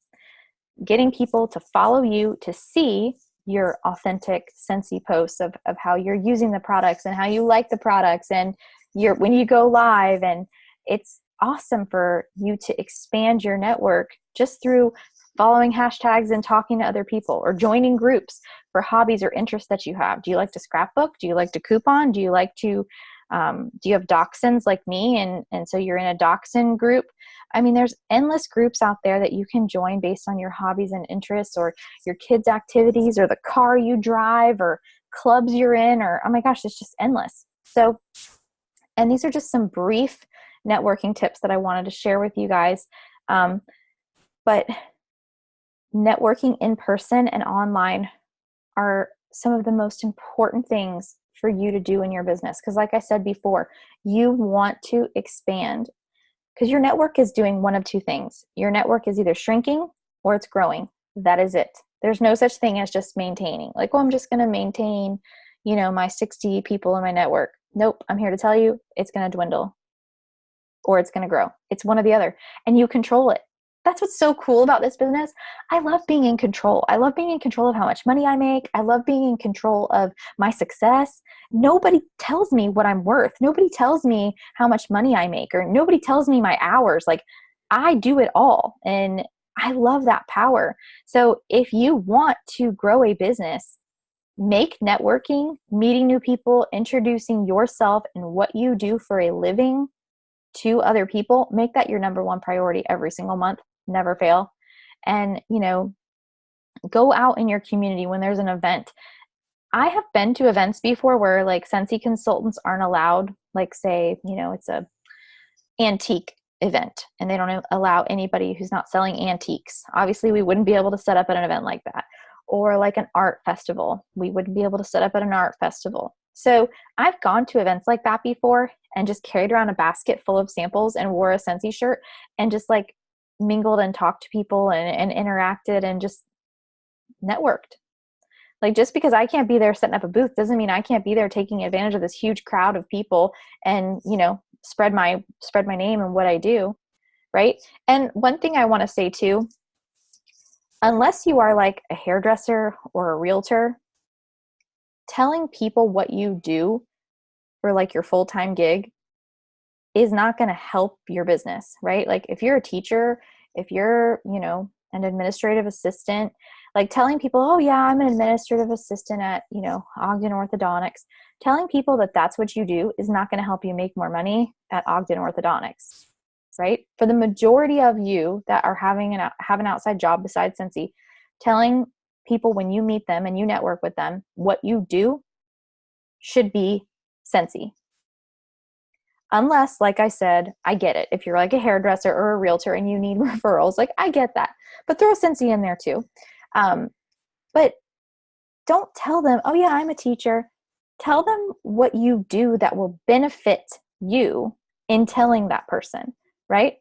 getting people to follow you to see your authentic Scentsy posts of how you're using the products and how you like the products and when you go live. And it's awesome for you to expand your network just through following hashtags and talking to other people or joining groups for hobbies or interests that you have. Do you like to scrapbook? Do you like to coupon? Do you like to do you have dachshunds like me? And so you're in a dachshund group. I mean, there's endless groups out there that you can join based on your hobbies and interests or your kids' activities or the car you drive or clubs you're in, or, oh my gosh, it's just endless. So, and these are just some brief networking tips that I wanted to share with you guys. But networking in person and online are some of the most important things for you to do in your business. Because like I said before, you want to expand because your network is doing one of two things. Your network is either shrinking or it's growing. That is it. There's no such thing as just maintaining. Like, well, I'm just going to maintain, my 60 people in my network. Nope. I'm here to tell you it's going to dwindle or it's going to grow. It's one or the other, and you control it. That's what's so cool about this business. I love being in control. I love being in control of how much money I make. I love being in control of my success. Nobody tells me what I'm worth. Nobody tells me how much money I make, or nobody tells me my hours. Like, I do it all. And I love that power. So if you want to grow a business, make networking, meeting new people, introducing yourself and what you do for a living to other people, make that your number one priority every single month. Never fail. And, go out in your community when there's an event. I have been to events before where like Scentsy consultants aren't allowed, like say, it's a antique event and they don't allow anybody who's not selling antiques. Obviously we wouldn't be able to set up at an event like that. Or like an art festival. We wouldn't be able to set up at an art festival. So I've gone to events like that before and just carried around a basket full of samples and wore a Scentsy shirt and just like mingled and talked to people and interacted and just networked. Like, just because I can't be there setting up a booth doesn't mean I can't be there taking advantage of this huge crowd of people and, spread my name and what I do. Right. And one thing I want to say too, unless you are like a hairdresser or a realtor, telling people what you do for like your full-time gig is not going to help your business, right? Like if you're a teacher, if you're, an administrative assistant, like telling people, oh yeah, I'm an administrative assistant at, Ogden Orthodontics, telling people that that's what you do is not going to help you make more money at Ogden Orthodontics, right? For the majority of you that are have an outside job besides Scentsy, telling people when you meet them and you network with them, what you do should be Scentsy. Unless, like I said, I get it. If you're like a hairdresser or a realtor and you need referrals, like I get that. But throw Scentsy in there too. But don't tell them, oh yeah, I'm a teacher. Tell them what you do that will benefit you in telling that person, right?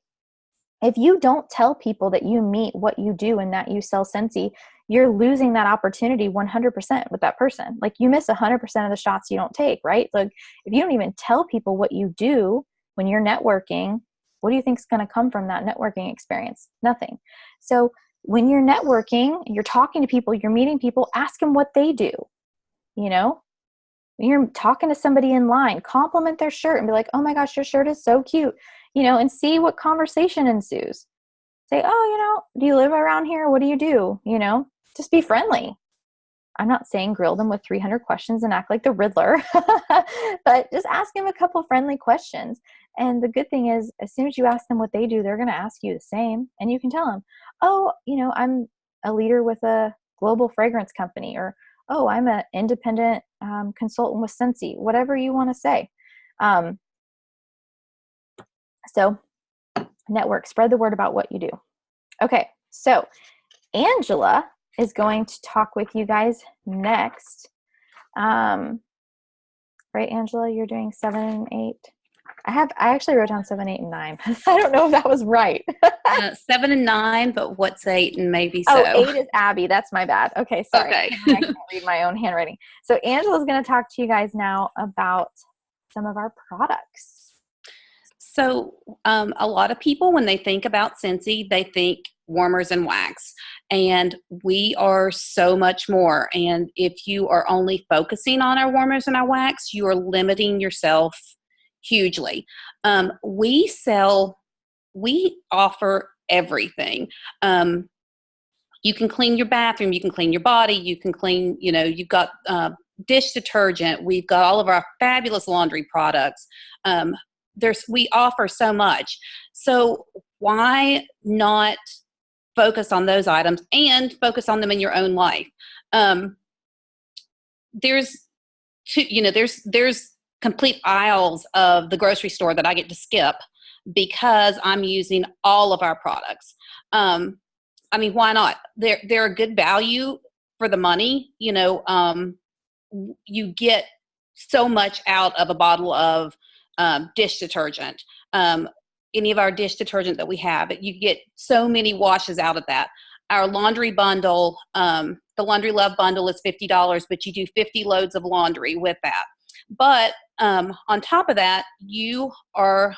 If you don't tell people that you meet what you do and that you sell Scentsy, you're losing that opportunity 100% with that person. Like you miss 100% of the shots you don't take, right? Like if you don't even tell people what you do when you're networking, what do you think is going to come from that networking experience? Nothing. So when you're networking, you're talking to people, you're meeting people, ask them what they do. When you're talking to somebody in line, compliment their shirt and be like, oh my gosh, your shirt is so cute, and see what conversation ensues. Say, oh, do you live around here? What do you do? Just be friendly. I'm not saying grill them with 300 questions and act like the Riddler, but just ask them a couple friendly questions. And the good thing is, as soon as you ask them what they do, they're going to ask you the same. And you can tell them, oh, I'm a leader with a global fragrance company, or, oh, I'm an independent consultant with Scentsy, whatever you want to say. So network, spread the word about what you do. Okay, so Angela is going to talk with you guys next. Right, Angela, you're doing 7 and 8. I actually wrote down 7, 8, and 9. I don't know if that was right. 7 and 9, but what's 8 and maybe so? Oh, 8 is Abby. That's my bad. Okay, sorry. Okay. I can't read my own handwriting. So Angela's going to talk to you guys now about some of our products. So a lot of people, when they think about Scentsy, they think warmers and wax. And we are so much more. And if you are only focusing on our warmers and our wax, you are limiting yourself hugely. We offer everything. You can clean your bathroom, you can clean your body, you can clean, you've got dish detergent. We've got all of our fabulous laundry products. We offer so much. So why not focus on those items and focus on them in your own life? There's complete aisles of the grocery store that I get to skip because I'm using all of our products. Why not? They're a good value for the money. You get so much out of a bottle of dish detergent. Any of our dish detergent that we have, you get so many washes out of that. Our laundry bundle, the Laundry Love bundle is $50, but you do 50 loads of laundry with that. But on top of that, you are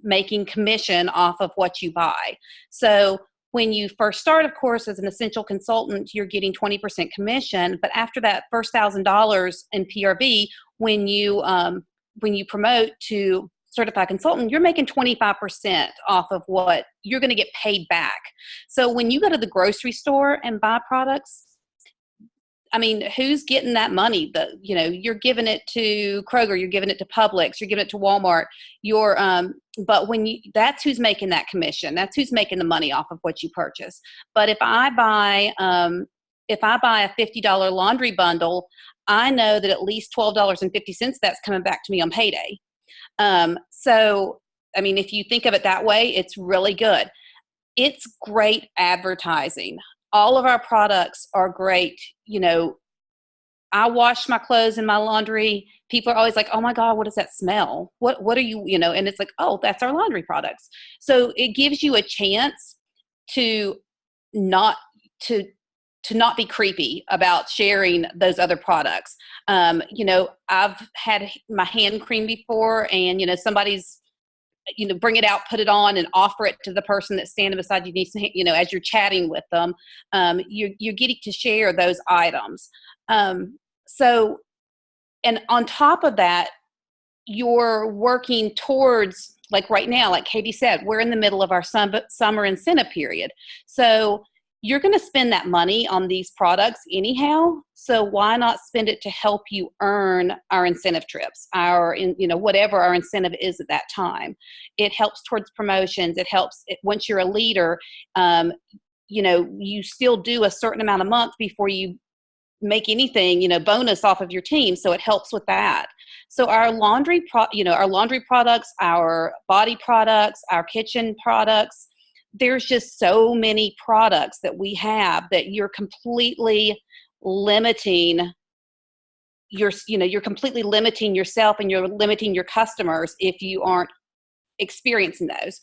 making commission off of what you buy. So when you first start, of course, as an essential consultant, you're getting 20% commission. But after that first $1,000 in PRV, when you promote to certified consultant, you're making 25% off of what you're going to get paid back. So when you go to the grocery store and buy products, who's getting that money? You're giving it to Kroger, you're giving it to Publix, you're giving it to Walmart. But that's who's making that commission. That's who's making the money off of what you purchase. But if I buy a $50 laundry bundle, I know that at least $12.50 that's coming back to me on payday. If you think of it that way, it's really good. It's great advertising. All of our products are great. I wash my clothes in my laundry. People are always like, oh my God, what does that smell? What are you, and it's like, oh, that's our laundry products. So it gives you a chance to not be creepy about sharing those other products. I've had my hand cream before and, somebody's, bring it out, put it on and offer it to the person that's standing beside you, as you're chatting with them. You're getting to share those items. And on top of that, you're working towards, like right now, like Katie said, we're in the middle of our summer incentive period. So you're going to spend that money on these products anyhow. So why not spend it to help you earn our incentive trips, whatever our incentive is at that time. It helps towards promotions. It helps once you're a leader, you still do a certain amount a month before you make anything, bonus off of your team. So it helps with that. So our laundry products, our body products, our kitchen products, there's just so many products that we have that you're completely limiting you're completely limiting yourself and you're limiting your customers if you aren't experiencing those.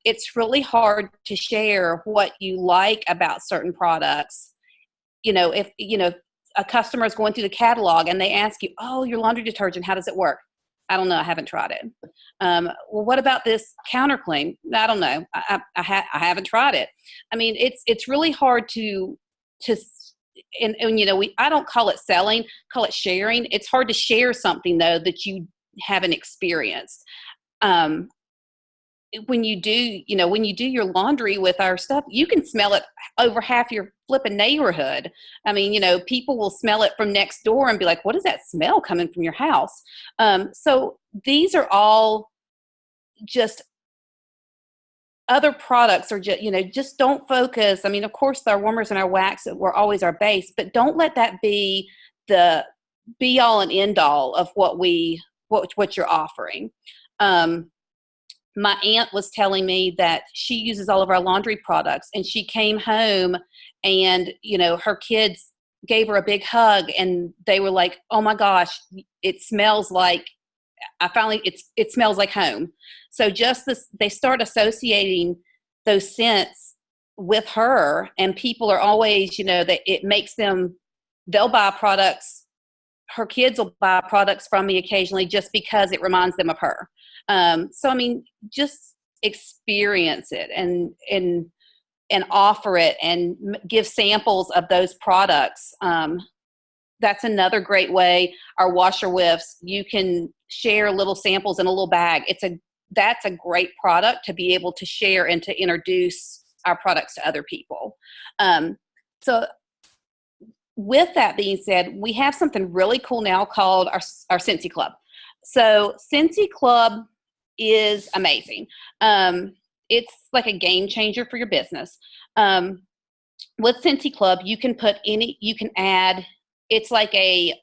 It's really hard to share what you like about certain products. If a customer is going through the catalog and they ask you, oh, your laundry detergent, how does it work? I don't know. I haven't tried it. Well, what about this counter clean? I don't know. I haven't tried it. It's really hard to I don't call it selling, call it sharing. It's hard to share something though that you haven't experienced. when you do, when you do your laundry with our stuff, you can smell it over half your flipping neighborhood. I mean, people will smell it from next door and be like, what is that smell coming from your house? So these are all just other products, or just don't focus. I mean, of course, our warmers and our wax were always our base, but don't let that be the be all and end all of what you're offering. My aunt was telling me that she uses all of our laundry products, and she came home and, her kids gave her a big hug, and they were like, oh my gosh, it smells like, it smells like home. So they start associating those scents with her, and people are always, that it makes them, they'll buy products. Her kids will buy products from me occasionally just because it reminds them of her. So, I mean, just experience it and offer it and give samples of those products. That's another great way. Our washer whiffs, you can share little samples in a little bag. That's a great product to be able to share and to introduce our products to other people. So with that being said, we have something really cool now called our Scentsy Club. So Scentsy Club is amazing. It's like a game changer for your business. With Scentsy Club, you can add, it's like a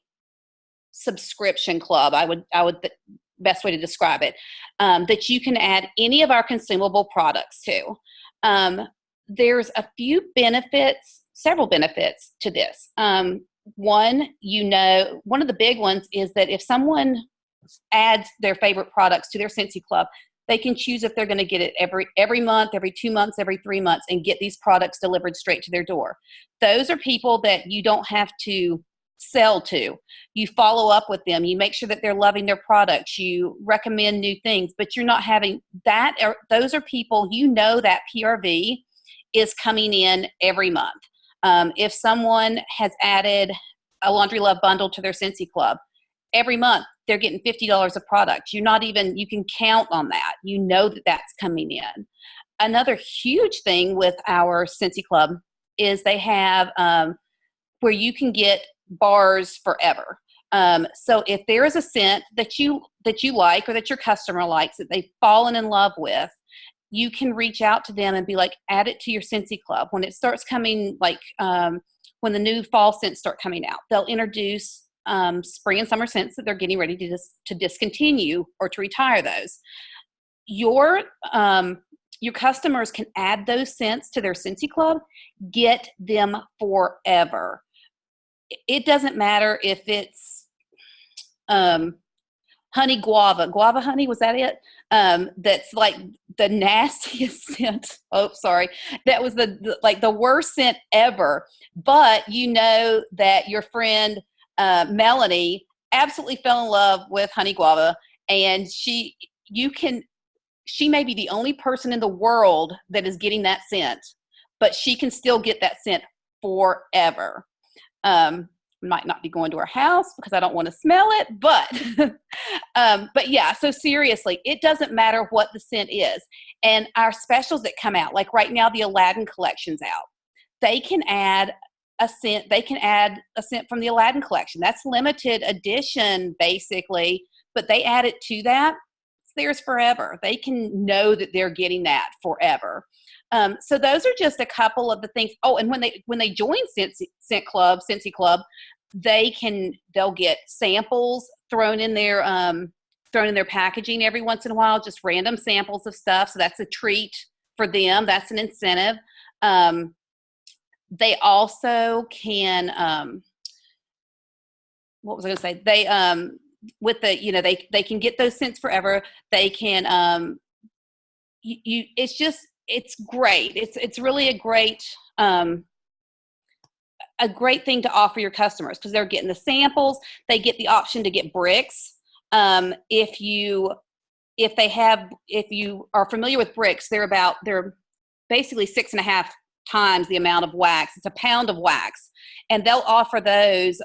subscription club. The best way to describe it, that you can add any of our consumable products to. There's several benefits to this. One of the big ones is that if someone adds their favorite products to their Scentsy Club, they can choose if they're going to get it every month, every 2 months, every 3 months, and get these products delivered straight to their door. Those are people that you don't have to sell to. You follow up with them. You make sure that they're loving their products. You recommend new things, but you're not having that. Those are people, that PRV is coming in every month. If someone has added a Laundry Love bundle to their Scentsy Club, every month they're getting $50 of product. You can count on that. That's coming in. Another huge thing with our Scentsy Club is they have where you can get bars forever. So if there is a scent that you like, or that your customer likes, that they've fallen in love with, you can reach out to them and be like, add it to your Scentsy Club. When it starts coming, when the new fall scents start coming out, they'll introduce spring and summer scents that they're getting ready to discontinue or to retire those. Your customers can add those scents to their Scentsy Club, get them forever. It doesn't matter if it's honey guava honey, was that it? That's like the nastiest scent. Oh, sorry. That was the worst scent ever. But that your friend Melanie absolutely fell in love with honey guava, and she may be the only person in the world that is getting that scent, but she can still get that scent forever. Might not be going to her house because I don't want to smell it, but yeah, so seriously, it doesn't matter what the scent is. And our specials that come out, like right now, the Aladdin collection's out. They can add a scent from the Aladdin collection. That's limited edition basically, but they add it to that. It's theirs forever. They can know that they're getting that forever. So those are just a couple of the things. Oh, and when they join Scentsy Club, they'll get samples thrown in their packaging every once in a while, just random samples of stuff. So that's a treat for them. That's an incentive. They also can, what was I going to say? They, with the, they can get those scents forever. They can, it's great. It's really a great thing to offer your customers, because they're getting the samples. They get the option to get bricks. If you are familiar with bricks, they're basically 6.5 times the amount of wax. It's a pound of wax. And they'll offer those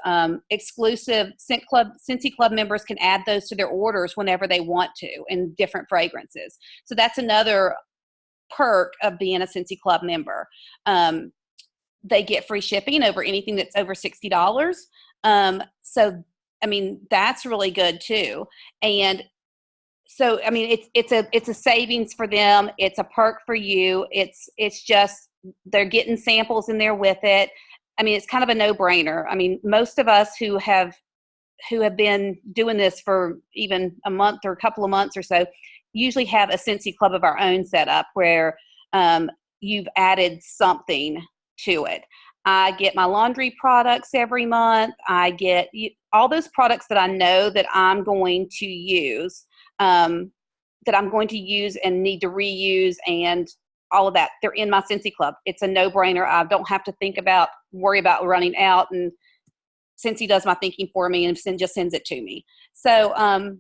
exclusive Scentsy Club members can add those to their orders whenever they want to in different fragrances. So that's another perk of being a Scentsy Club member. They get free shipping over anything that's over $60. So, I mean, that's really good too. And so, I mean, it's a savings for them. It's a perk for you. It's just, they're getting samples in there with it. I mean, it's kind of a no-brainer. I mean, most of us who have been doing this for even a month or a couple of months or so usually have a Scentsy Club of our own set up where you've added something to it. I get my laundry products every month. I get all those products that I know that I'm going to use, and need to reuse and all of that. They're in my Scentsy Club. It's a no-brainer. I don't have to worry about running out, and Scentsy does my thinking for me and just sends it to me. So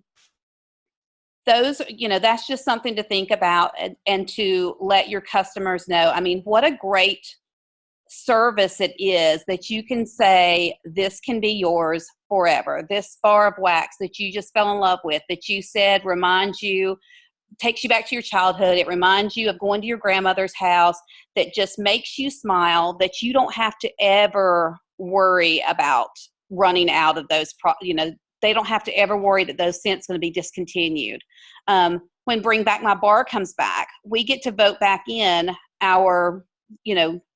those, that's just something to think about and to let your customers know. I mean, what a great service it is that you can say, this can be yours forever. This bar of wax that you just fell in love with, that you said takes you back to your childhood. It reminds you of going to your grandmother's house, that just makes you smile, that you don't have to ever worry about running out of those, they don't have to ever worry that those scents going to be discontinued. When Bring Back My Bar comes back, we get to vote back in our,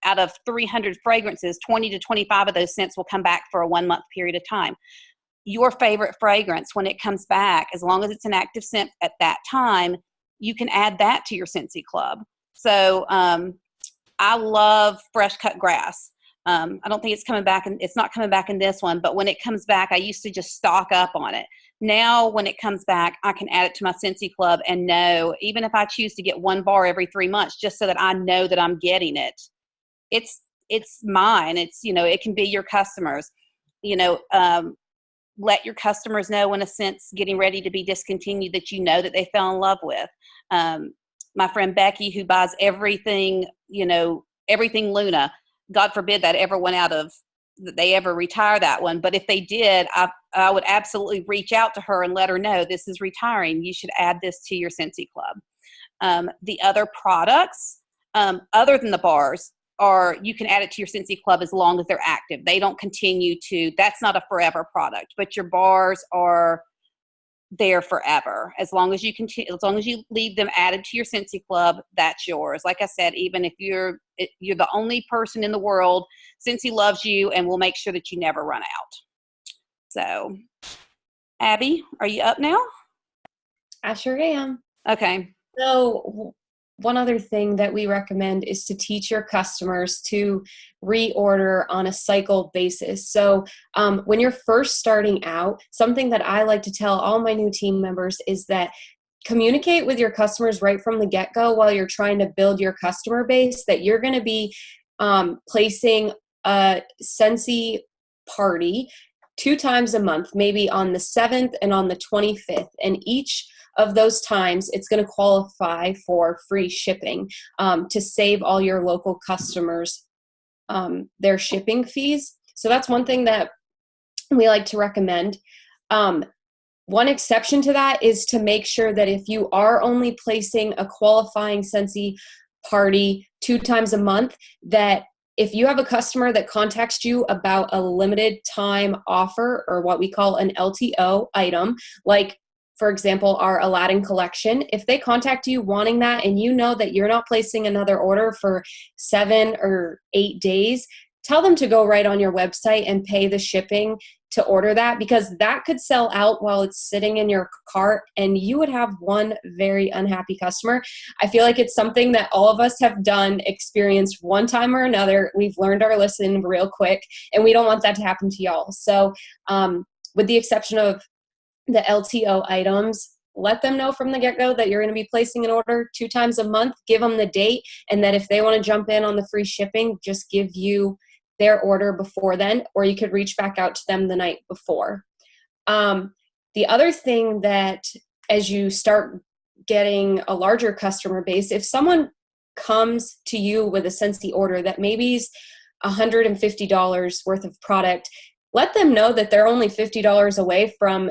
out of 300 fragrances, 20 to 25 of those scents will come back for a 1 month period of time. Your favorite fragrance, when it comes back, as long as it's an active scent at that time, you can add that to your Scentsy Club. So I love fresh cut grass. I don't think it's coming back, and it's not coming back in this one, but when it comes back, I used to just stock up on it. Now, when it comes back, I can add it to my Scentsy Club and know, even if I choose to get one bar every 3 months, just so that I know that I'm getting it. It's mine. It's, it can be your customers. Let your customers know when a scent's getting ready to be discontinued that that they fell in love with. My friend Becky, who buys everything, everything Luna, God forbid that they ever retire that one. But if they did, I would absolutely reach out to her and let her know, this is retiring. You should add this to your Scentsy Club. The other products, other than the bars, you can add it to your Scentsy Club as long as they're active. They don't continue that's not a forever product, but your bars are there forever. As long as you leave them added to your Scentsy Club, that's yours. Like I said, even if you're the only person in the world, Scentsy loves you and will make sure that you never run out. So, Abby, are you up now? I sure am. Okay. So one other thing that we recommend is to teach your customers to reorder on a cycle basis. So when you're first starting out, something that I like to tell all my new team members is that communicate with your customers right from the get-go while you're trying to build your customer base, that you're going to be placing a Scentsy party 2 times a month, maybe on the 7th and on the 25th. And each of those times, it's going to qualify for free shipping to save all your local customers their shipping fees. So that's one thing that we like to recommend. One exception to that is to make sure that if you are only placing a qualifying Scentsy party 2 times a month, that if you have a customer that contacts you about a limited time offer, or what we call an LTO item, like for example, our Aladdin collection, if they contact you wanting that and you know that you're not placing another order for 7 or 8 days, tell them to go right on your website and pay the shipping to order that, because that could sell out while it's sitting in your cart and you would have one very unhappy customer. I feel like it's something that all of us have experienced one time or another. We've learned our lesson real quick and we don't want that to happen to y'all. So with the exception of the LTO items, let them know from the get-go that you're going to be placing an order 2 times a month. Give them the date, and that if they want to jump in on the free shipping, just give you their order before then, or you could reach back out to them the night before. The other thing that, as you start getting a larger customer base, if someone comes to you with a Scentsy order that maybe is $150 worth of product, let them know that they're only $50 away from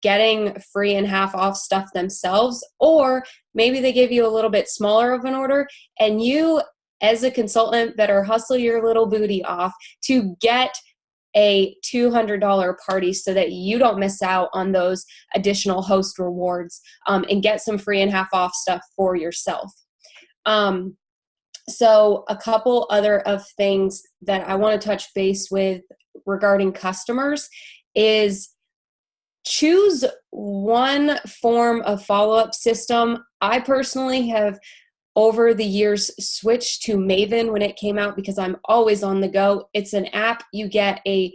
getting free and half off stuff themselves, or maybe they give you a little bit smaller of an order and you as a consultant better hustle your little booty off to get a $200 party so that you don't miss out on those additional host rewards, and get some free and half off stuff for yourself. So a couple other of things that I want to touch base with regarding customers is choose one form of follow-up system. I personally have over the years switched to Maven when it came out because I'm always on the go. It's an app. You get a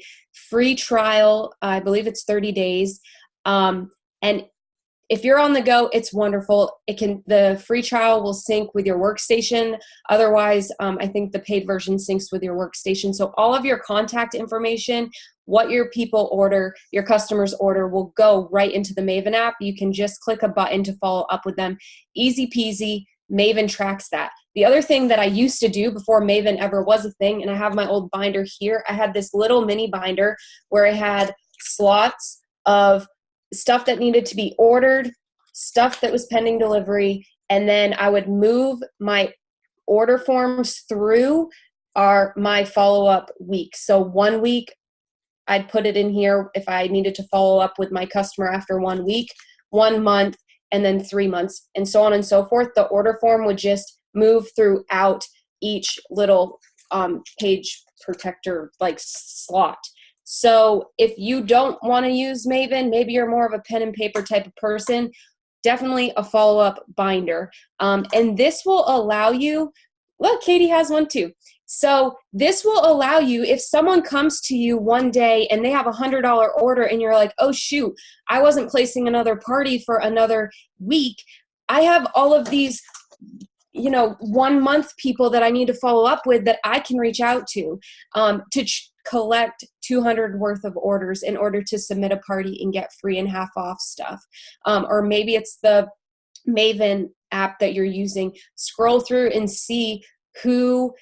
free trial. I believe it's 30 days. And if you're on the go, it's wonderful. The free trial will sync with your workstation. Otherwise, I think the paid version syncs with your workstation. So all of your contact information, what your people order, your customers order, will go right into the Maven app. You can just click a button to follow up with them. Easy peasy. Maven tracks that. The other thing that I used to do before Maven ever was a thing, and I have my old binder here, I had this little mini binder where I had slots of stuff that needed to be ordered, stuff that was pending delivery, and then I would move my order forms through my follow-up week. So 1 week, I'd put it in here if I needed to follow up with my customer after 1 week, 1 month, and then 3 months, and so on and so forth. The order form would just move throughout each little page protector like slot. So if you don't want to use Maven, maybe you're more of a pen and paper type of person, definitely a follow-up binder. And this will allow you, look, Katie has one too. So this will allow you, if someone comes to you one day and they have a $100 order and you're like, oh shoot, I wasn't placing another party for another week. I have all of these, 1 month people that I need to follow up with that I can reach out to collect 200 worth of orders in order to submit a party and get free and half off stuff. Or maybe it's the Maven app that you're using. Scroll through and see who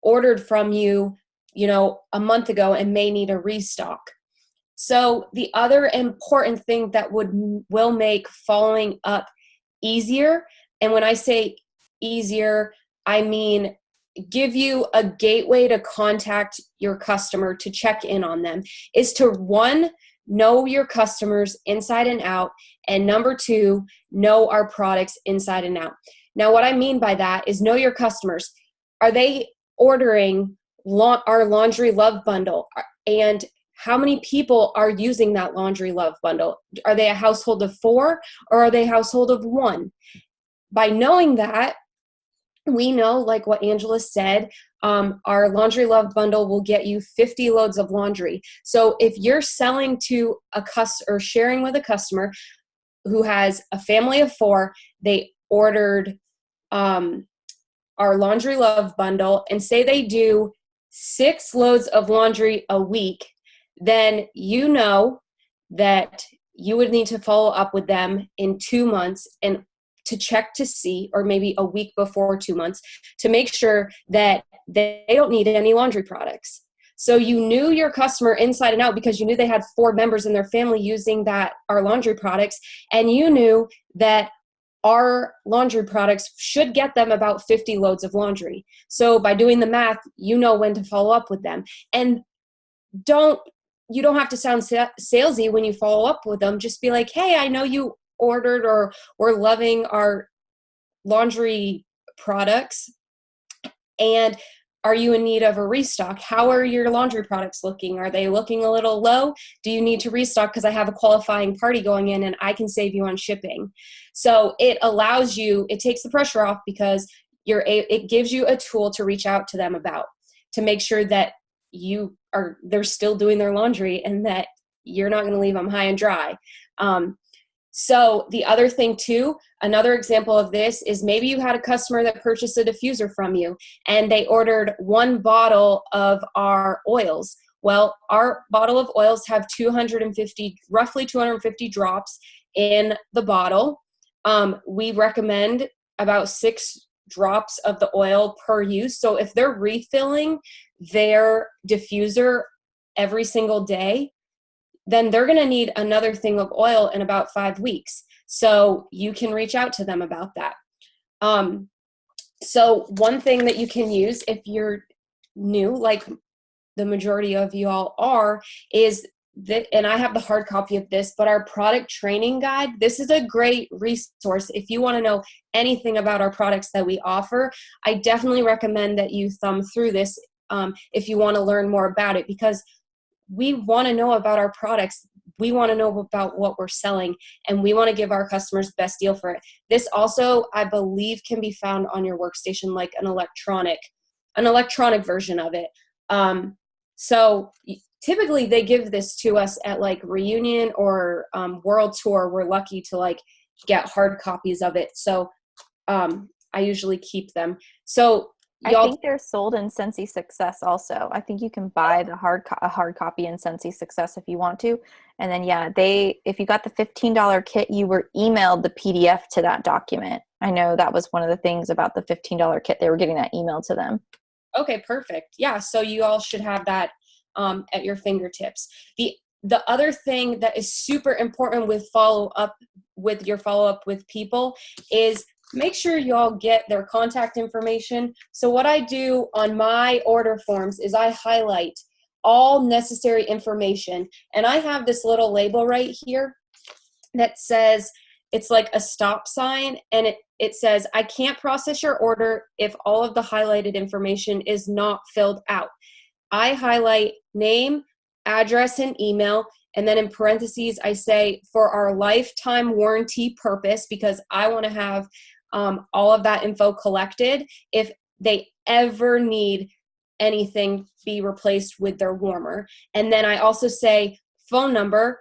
ordered from you, a month ago and may need a restock. So the other important thing that will make following up easier, and when I say easier, I mean give you a gateway to contact your customer to check in on them, is to 1, know your customers inside and out, and number 2, know our products inside and out. Now, what I mean by that is know your customers. Are they ordering our Laundry Love Bundle? And how many people are using that Laundry Love Bundle? Are they a household of 4 or are they a household of 1? By knowing that, we know, like what Angela said, our Laundry Love Bundle will get you 50 loads of laundry. So if you're selling to a customer or sharing with a customer who has a family of 4, they ordered our Laundry Love Bundle, and say they do 6 loads of laundry a week, then you know that you would need to follow up with them in 2 months and to check to see, or maybe a week before 2 months, to make sure that they don't need any laundry products. So you knew your customer inside and out because you knew they had 4 members in their family using our laundry products, and you knew that our laundry products should get them about 50 loads of laundry. So by doing the math, you know when to follow up with them. And you don't have to sound salesy when you follow up with them. Just be like, hey, I know you ordered or we're loving our laundry products, and are you in need of a restock? How are your laundry products looking? Are they looking a little low? Do you need to restock because I have a qualifying party going in and I can save you on shipping? So it allows you, it takes the pressure off because it gives you a tool to reach out to them about, to make sure that they're still doing their laundry and that you're not going to leave them high and dry. So the other thing too, another example of this is maybe you had a customer that purchased a diffuser from you and they ordered 1 bottle of our oils. Well, our bottle of oils have roughly 250 drops in the bottle. We recommend about 6 drops of the oil per use. So if they're refilling their diffuser every single day, then they're going to need another thing of oil in about 5 weeks. So you can reach out to them about that. So one thing that you can use if you're new, like the majority of you all are, is that, and I have the hard copy of this, but our product training guide, this is a great resource. If you want to know anything about our products that we offer, I definitely recommend that you thumb through this if you want to learn more about it, because we want to know about our products. We want to know about what we're selling, and we want to give our customers the best deal for it. This also, I believe, can be found on your workstation, like an electronic version of it. So typically they give this to us at like reunion or world tour. We're lucky to like get hard copies of it. So I usually keep them. So I think they're sold in Scentsy Success also. I think you can buy the a hard copy in Scentsy Success if you want to. And then, yeah, if you got the $15 kit, you were emailed the PDF to that document. I know that was one of the things about the $15 kit. They were getting that emailed to them. Okay, perfect. Yeah, so you all should have that at your fingertips. The other thing that is super important with follow-up with people is make sure you all get their contact information. So what I do on my order forms is I highlight all necessary information. And I have this little label right here that says, it's like a stop sign, and it says, I can't process your order if all of the highlighted information is not filled out. I highlight name, address, and email. And then in parentheses, I say, for our lifetime warranty purpose, because I want to have all of that info collected if they ever need anything be replaced with their warmer. And then I also say phone number,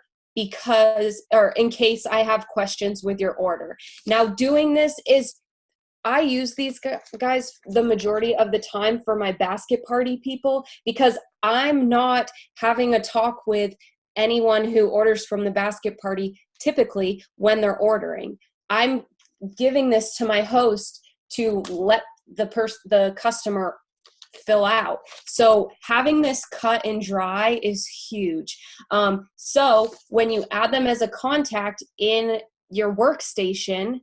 or in case I have questions with your order. Now, doing this is, I use these guys the majority of the time for my basket party people, because I'm not having a talk with anyone who orders from the basket party typically when they're ordering. I'm giving this to my host to let the customer fill out. So having this cut and dry is huge. So when you add them as a contact in your workstation,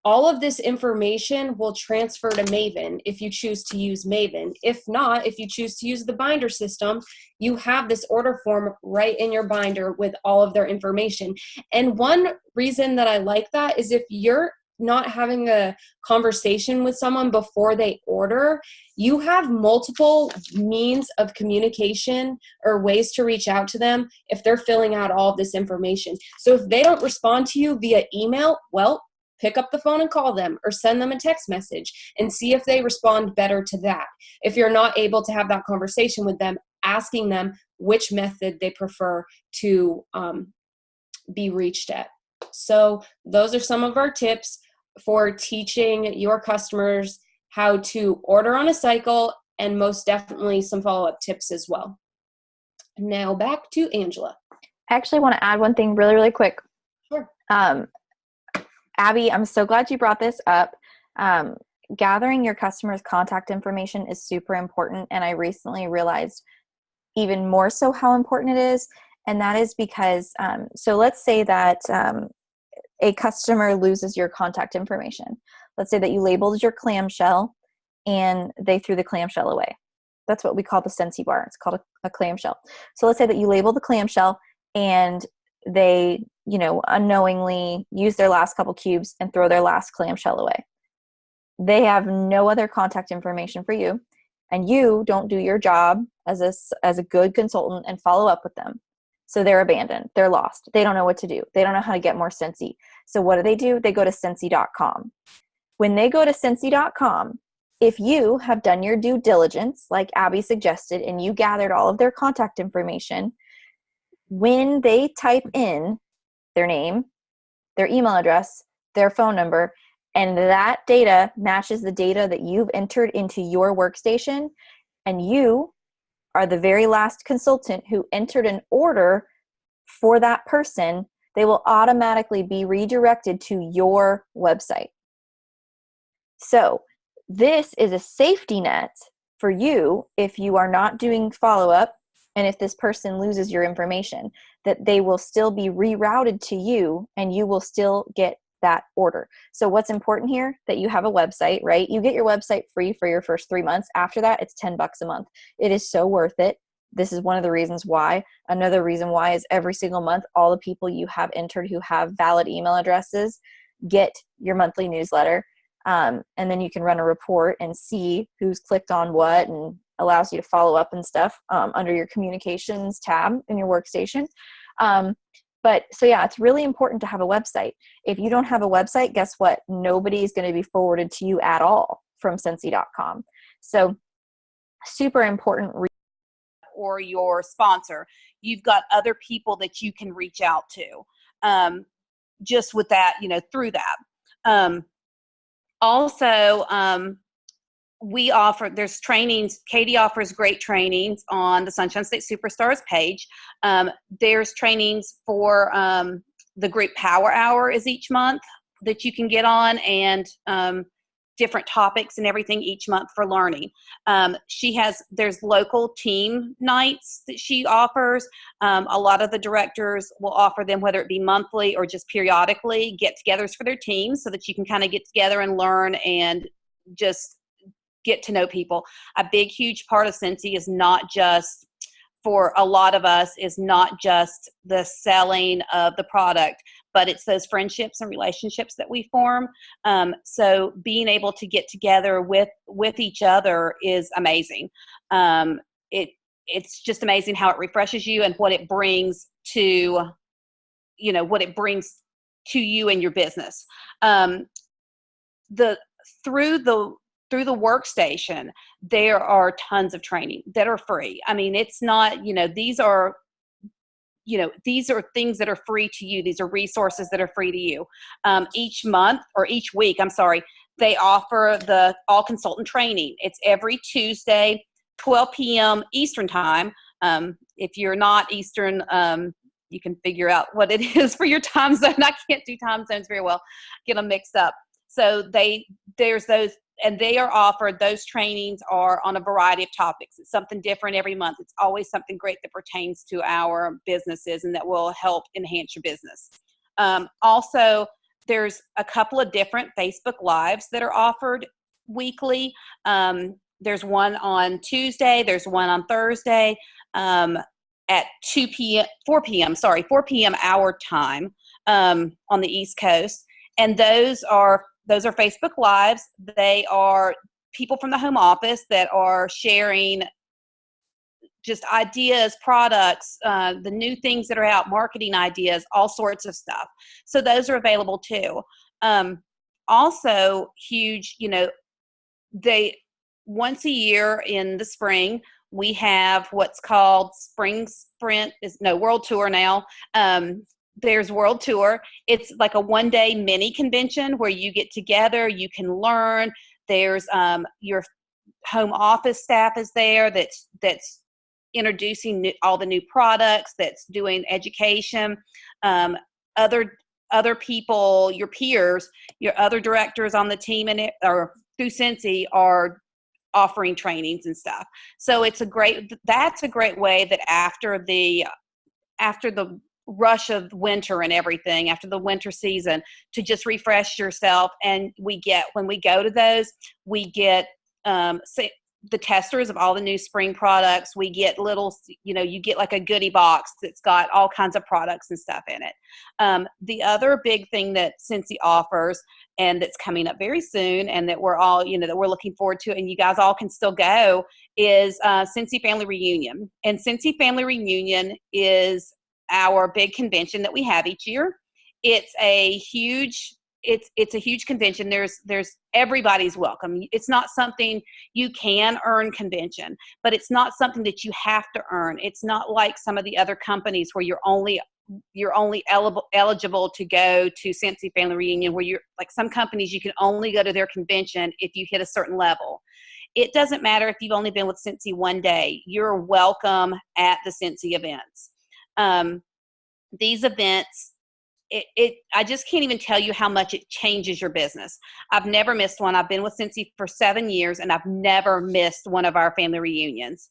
all of this information will transfer to Maven if you choose to use Maven. If not, if you choose to use the binder system, you have this order form right in your binder with all of their information. And one reason that I like that is if you're not having a conversation with someone before they order, you have multiple means of communication or ways to reach out to them if they're filling out all of this information. So if they don't respond to you via email, well, pick up the phone and call them, or send them a text message and see if they respond better to that. If you're not able to have that conversation with them, asking them which method they prefer to be reached at. So those are some of our tips for teaching your customers how to order on a cycle, and most definitely some follow-up tips as well. Now back to Angela. I actually want to add one thing really, really quick. Sure. Abby, I'm so glad you brought this up. Gathering your customers' contact information is super important, and I recently realized even more so how important it is, and that is because, so let's say that a customer loses your contact information. Let's say that you labeled your clamshell and they threw the clamshell away. That's what we call the Scentsy bar. It's called a clamshell. So let's say that you label the clamshell and they, unknowingly use their last couple cubes and throw their last clamshell away. They have no other contact information for you, and you don't do your job as a good consultant and follow up with them. So they're abandoned. They're lost. They don't know what to do. They don't know how to get more Scentsy. So what do? They go to Scentsy.com. When they go to Scentsy.com, if you have done your due diligence, like Abby suggested, and you gathered all of their contact information, when they type in their name, their email address, their phone number, and that data matches the data that you've entered into your workstation, and you are the very last consultant who entered an order for that person, they will automatically be redirected to your website. So this is a safety net for you if you are not doing follow-up, and if this person loses your information, that they will still be rerouted to you and you will still get that order. So what's important here, that you have a website, right? You get your website free for your first 3 months. After that, it's $10 a month. It is so worth it. This is one of the reasons why. Another reason why is every single month, all the people you have entered who have valid email addresses get your monthly newsletter. And then you can run a report and see who's clicked on what, and allows you to follow up and stuff under your communications tab in your workstation. But so yeah, it's really important to have a website. If you don't have a website, guess what? Nobody's going to be forwarded to you at all from Scentsy.com. So super important. Or your sponsor, you've got other people that you can reach out to just with that, through that. Also, we offer, there's trainings. Katie offers great trainings on the Sunshine State Superstars page. There's trainings for the group Power Hour is each month that you can get on, and different topics and everything each month for learning. There's local team nights that she offers. A lot of the directors will offer them, whether it be monthly or just periodically, get-togethers for their teams so that you can kind of get together and learn and just get to know people. A big, huge part of Scentsy is not just, for a lot of us, is not just the selling of the product, but it's those friendships and relationships that we form. So being able to get together with each other is amazing. It's just amazing how it refreshes you and what it brings to, you and your business. Through the workstation, there are tons of training that are free. I mean, it's not, these are things that are free to you. These are resources that are free to you. Each week, they offer the all consultant training. It's every Tuesday, 12 p.m. Eastern time. If you're not Eastern, you can figure out what it is for your time zone. I can't do time zones very well, get them mixed up. So there's those, and they are offered, those trainings are on a variety of topics. It's something different every month. It's always something great that pertains to our businesses and that will help enhance your business. Also, there's a couple of different Facebook Lives that are offered weekly. There's one on Tuesday. There's one on Thursday at 4 p.m. our time on the East Coast. And those are Facebook Lives. They are people from the home office that are sharing just ideas, products, the new things that are out, marketing ideas, all sorts of stuff. So those are available too. Also huge, they once a year in the spring, we have what's called World Tour now. There's World Tour. It's like a one-day mini convention where you get together, you can learn. There's your home office staff is there that's introducing all the new products, that's doing education. Other people, your peers, your other directors on the team or through Scentsy are offering trainings and stuff. So that's a great way that after the rush of winter and everything, after the winter season, to just refresh yourself. And when we go to those, we get the testers of all the new spring products. We get you get like a goodie box that's got all kinds of products and stuff in it. The other big thing that Scentsy offers, and that's coming up very soon, and that we're all, that we're looking forward to, and you guys all can still go, is Scentsy Family Reunion. And Scentsy Family Reunion is our big convention that we have each year. It's a huge convention. There's everybody's welcome. It's not something you can earn convention, but it's not something that you have to earn. It's not like some of the other companies where you're only eligible to go to Scentsy Family Reunion, where you're like, some companies you can only go to their convention if you hit a certain level. It doesn't matter if you've only been with Scentsy one day. You're welcome at the Scentsy events. These events I just can't even tell you how much it changes your business. I've never missed one. I've been with Scentsy for 7 years, and I've never missed one of our family reunions.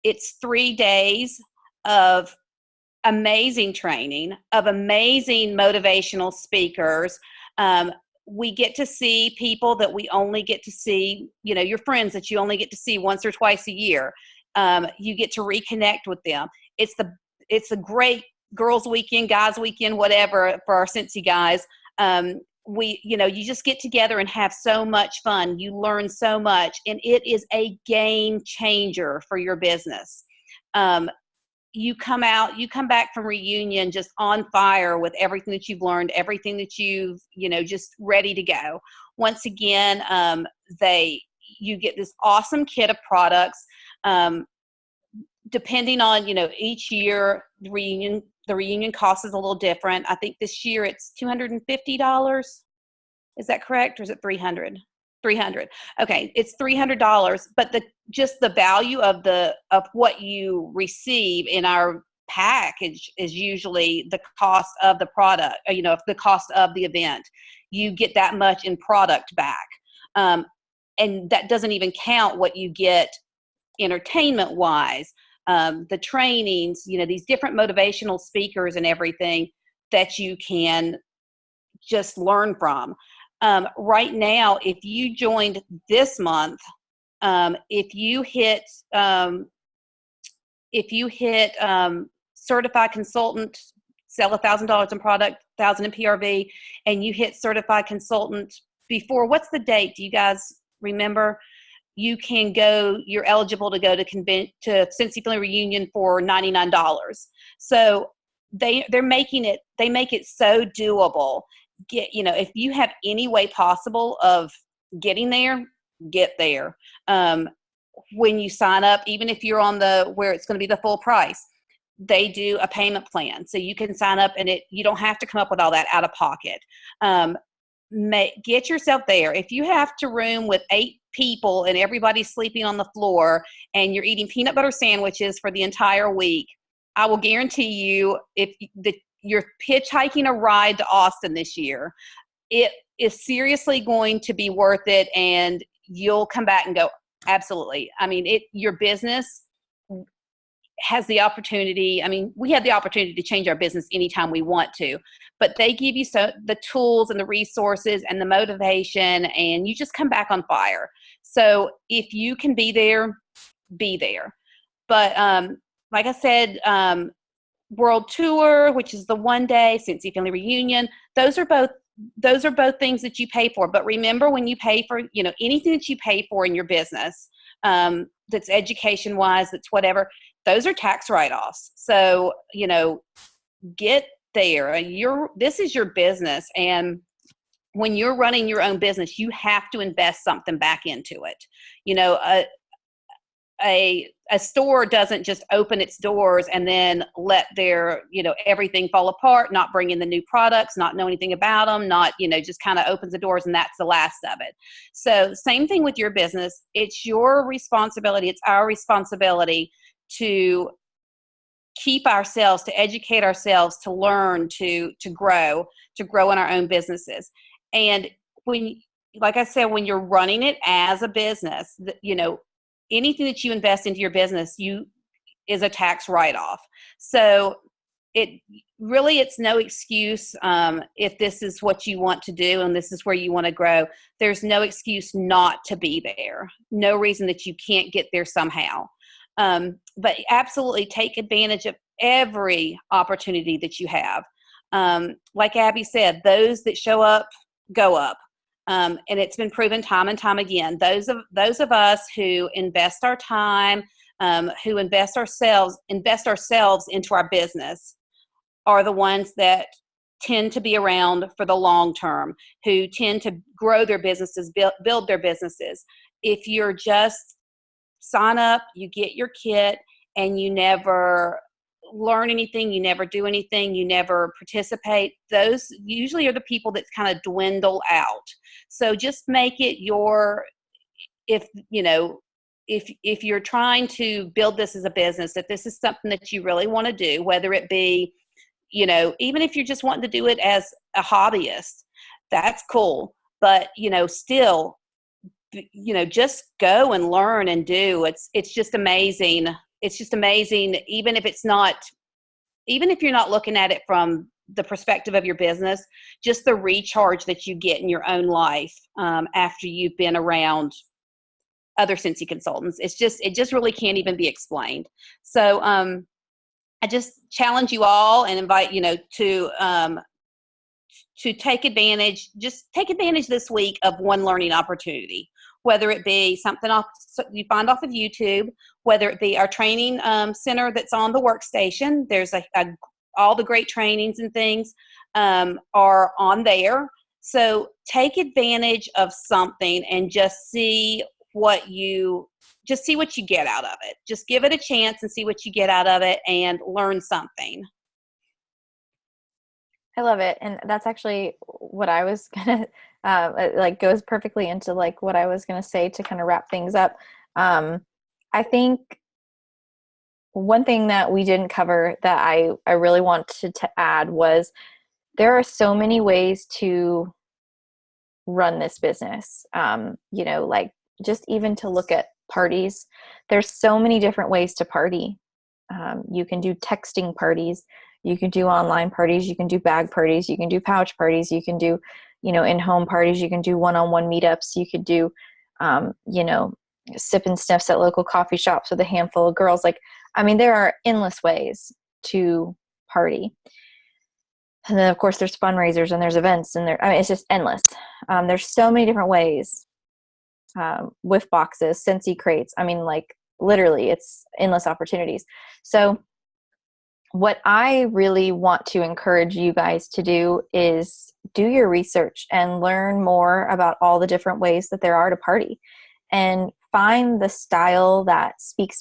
It's 3 days of amazing training, of amazing motivational speakers. We get to see people that we only get to see, your friends that you only get to see once or twice a year. You get to reconnect with them. It's a great girls weekend, guys weekend, whatever, for our Scentsy guys. You just get together and have so much fun. You learn so much, and it is a game changer for your business. You come back from reunion just on fire with everything that you've learned, everything that you've, just ready to go. Once again, you get this awesome kit of products. Depending on, each year, the reunion cost is a little different. I think this year it's $250. Is that correct? Or is it $300? $300. Okay, it's $300, but the value of what you receive in our package is usually the cost of the product, the cost of the event. You get that much in product back. And that doesn't even count what you get entertainment wise, the trainings, these different motivational speakers and everything that you can just learn from. Right now, if you joined this month, if you hit certified consultant, sell $1,000 in product, $1,000 in PRV, and you hit certified consultant before, what's the date? Do you guys remember? You're eligible to go to Scentsy Family Reunion for $99. So they make it so doable. If you have any way possible of getting there, get there. When you sign up, even if you're on where it's going to be the full price, they do a payment plan. So you can sign up and you don't have to come up with all that out of pocket. Get yourself there. If you have to room with 8 people and everybody's sleeping on the floor and you're eating peanut butter sandwiches for the entire week, I will guarantee you, if you're hitchhiking a ride to Austin this year, it is seriously going to be worth it, and you'll come back and go, absolutely. I mean, your business has the opportunity. I mean, we have the opportunity to change our business anytime we want to, but they give you the tools and the resources and the motivation, and you just come back on fire. So if you can be there, be there. But like I said, World Tour, which is the 1 day, Scentsy Family Reunion, those are both things that you pay for. But remember, when you pay for, anything that you pay for in your business, that's education wise, that's whatever, those are tax write-offs. So, get there. This is your business. And when you're running your own business, you have to invest something back into it. A store doesn't just open its doors and then let everything fall apart, not bring in the new products, not know anything about them, not, just kind of opens the doors and that's the last of it. So same thing with your business. It's your responsibility. It's our responsibility to keep ourselves, to educate ourselves, to learn, to grow in our own businesses. And like I said, when you're running it as a business, anything that you invest into your business, is a tax write-off. So it's no excuse if this is what you want to do and this is where you want to grow. There's no excuse not to be there. No reason that you can't get there somehow. But absolutely take advantage of every opportunity that you have. Like Abby said, those that show up, go up. And it's been proven time and time again. Those of us who invest our time, who invest ourselves into our business, are the ones that tend to be around for the long term, who tend to grow their businesses, build their businesses. If you're just sign up, you get your kit, and you never learn anything, you never do anything, you never participate, those usually are the people that kind of dwindle out. So just make it if you're trying to build this as a business, if this is something that you really want to do, whether it be you know, even if you're just wanting to do it as a hobbyist, that's cool. But, you know, still, you know, just go and learn and do. It's just amazing. It's just amazing, even if you're not looking at it from the perspective of your business, just the recharge that you get in your own life after you've been around other Scentsy consultants. It just really can't even be explained. So I just challenge you all and invite, you know, to take advantage this week of one learning opportunity, whether it be something you find off of YouTube, whether it be our training center that's on the workstation. There's all the great trainings and things are on there. So take advantage of something and just see what you get out of it. Just give it a chance and see what you get out of it and learn something. I love it. And that's actually what I was going to, like goes perfectly into like what I was going to say to kind of wrap things up. I think one thing that we didn't cover that I really wanted to add was there are so many ways to run this business. You know, like just even to look at parties, there's so many different ways to party. You can do texting parties. You can do online parties. You can do bag parties. You can do pouch parties. You can do, you know, in-home parties. You can do one-on-one meetups. You could do, you know, sip and sniffs at local coffee shops with a handful of girls. Like, I mean, there are endless ways to party. And then, of course, there's fundraisers and there's events and it's just endless. There's so many different ways with boxes, Scentsy crates. I mean, like, literally, it's endless opportunities. So what I really want to encourage you guys to do is do your research and learn more about all the different ways that there are to party, and find the styles that speak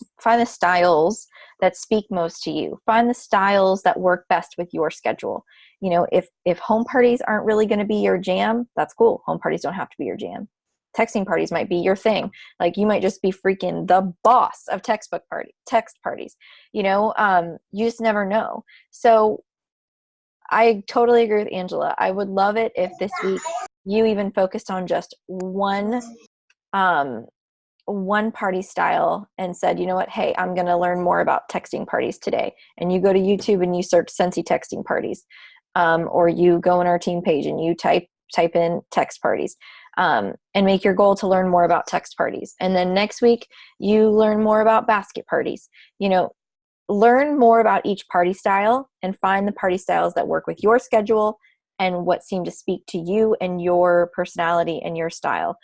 most to you. Find the styles that work best with your schedule. You know, if home parties aren't really going to be your jam, that's cool. Home parties don't have to be your jam. Texting parties might be your thing. Like, you might just be freaking the boss of text parties. You know, you just never know. So I totally agree with Angela. I would love it if this week you even focused on just one party style and said, you know what, hey, I'm going to learn more about texting parties today. And you go to YouTube and you search Scentsy texting parties, or you go on our team page and you type in text parties, and make your goal to learn more about text parties. And then next week you learn more about basket parties. You know, learn more about each party style and find the party styles that work with your schedule and what seem to speak to you and your personality and your style.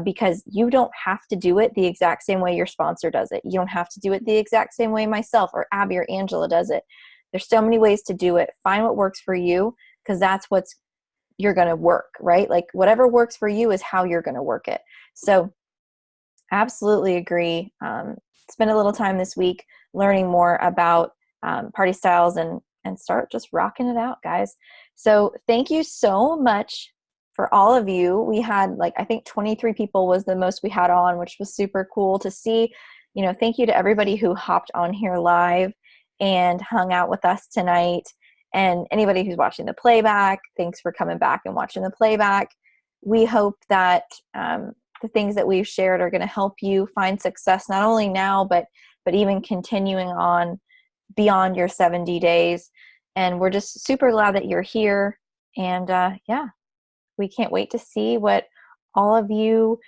Because you don't have to do it the exact same way your sponsor does it. You don't have to do it the exact same way myself or Abby or Angela does it. There's so many ways to do it. Find what works for you, because that's what's you're going to work, right? Like, whatever works for you is how you're going to work it. So absolutely agree. Spend a little time this week learning more about party styles and start just rocking it out, guys. So thank you so much for all of you. We had, like, I think 23 people was the most we had on, which was super cool to see. You know, thank you to everybody who hopped on here live and hung out with us tonight. And anybody who's watching the playback, thanks for coming back and watching the playback. We hope that the things that we've shared are going to help you find success, not only now, but even continuing on beyond your 70 days. And we're just super glad that you're here. And yeah, we can't wait to see what all of you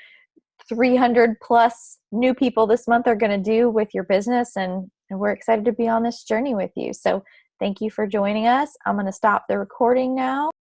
300 plus new people this month are going to do with your business. And we're excited to be on this journey with you. So thank you for joining us. I'm going to stop the recording now.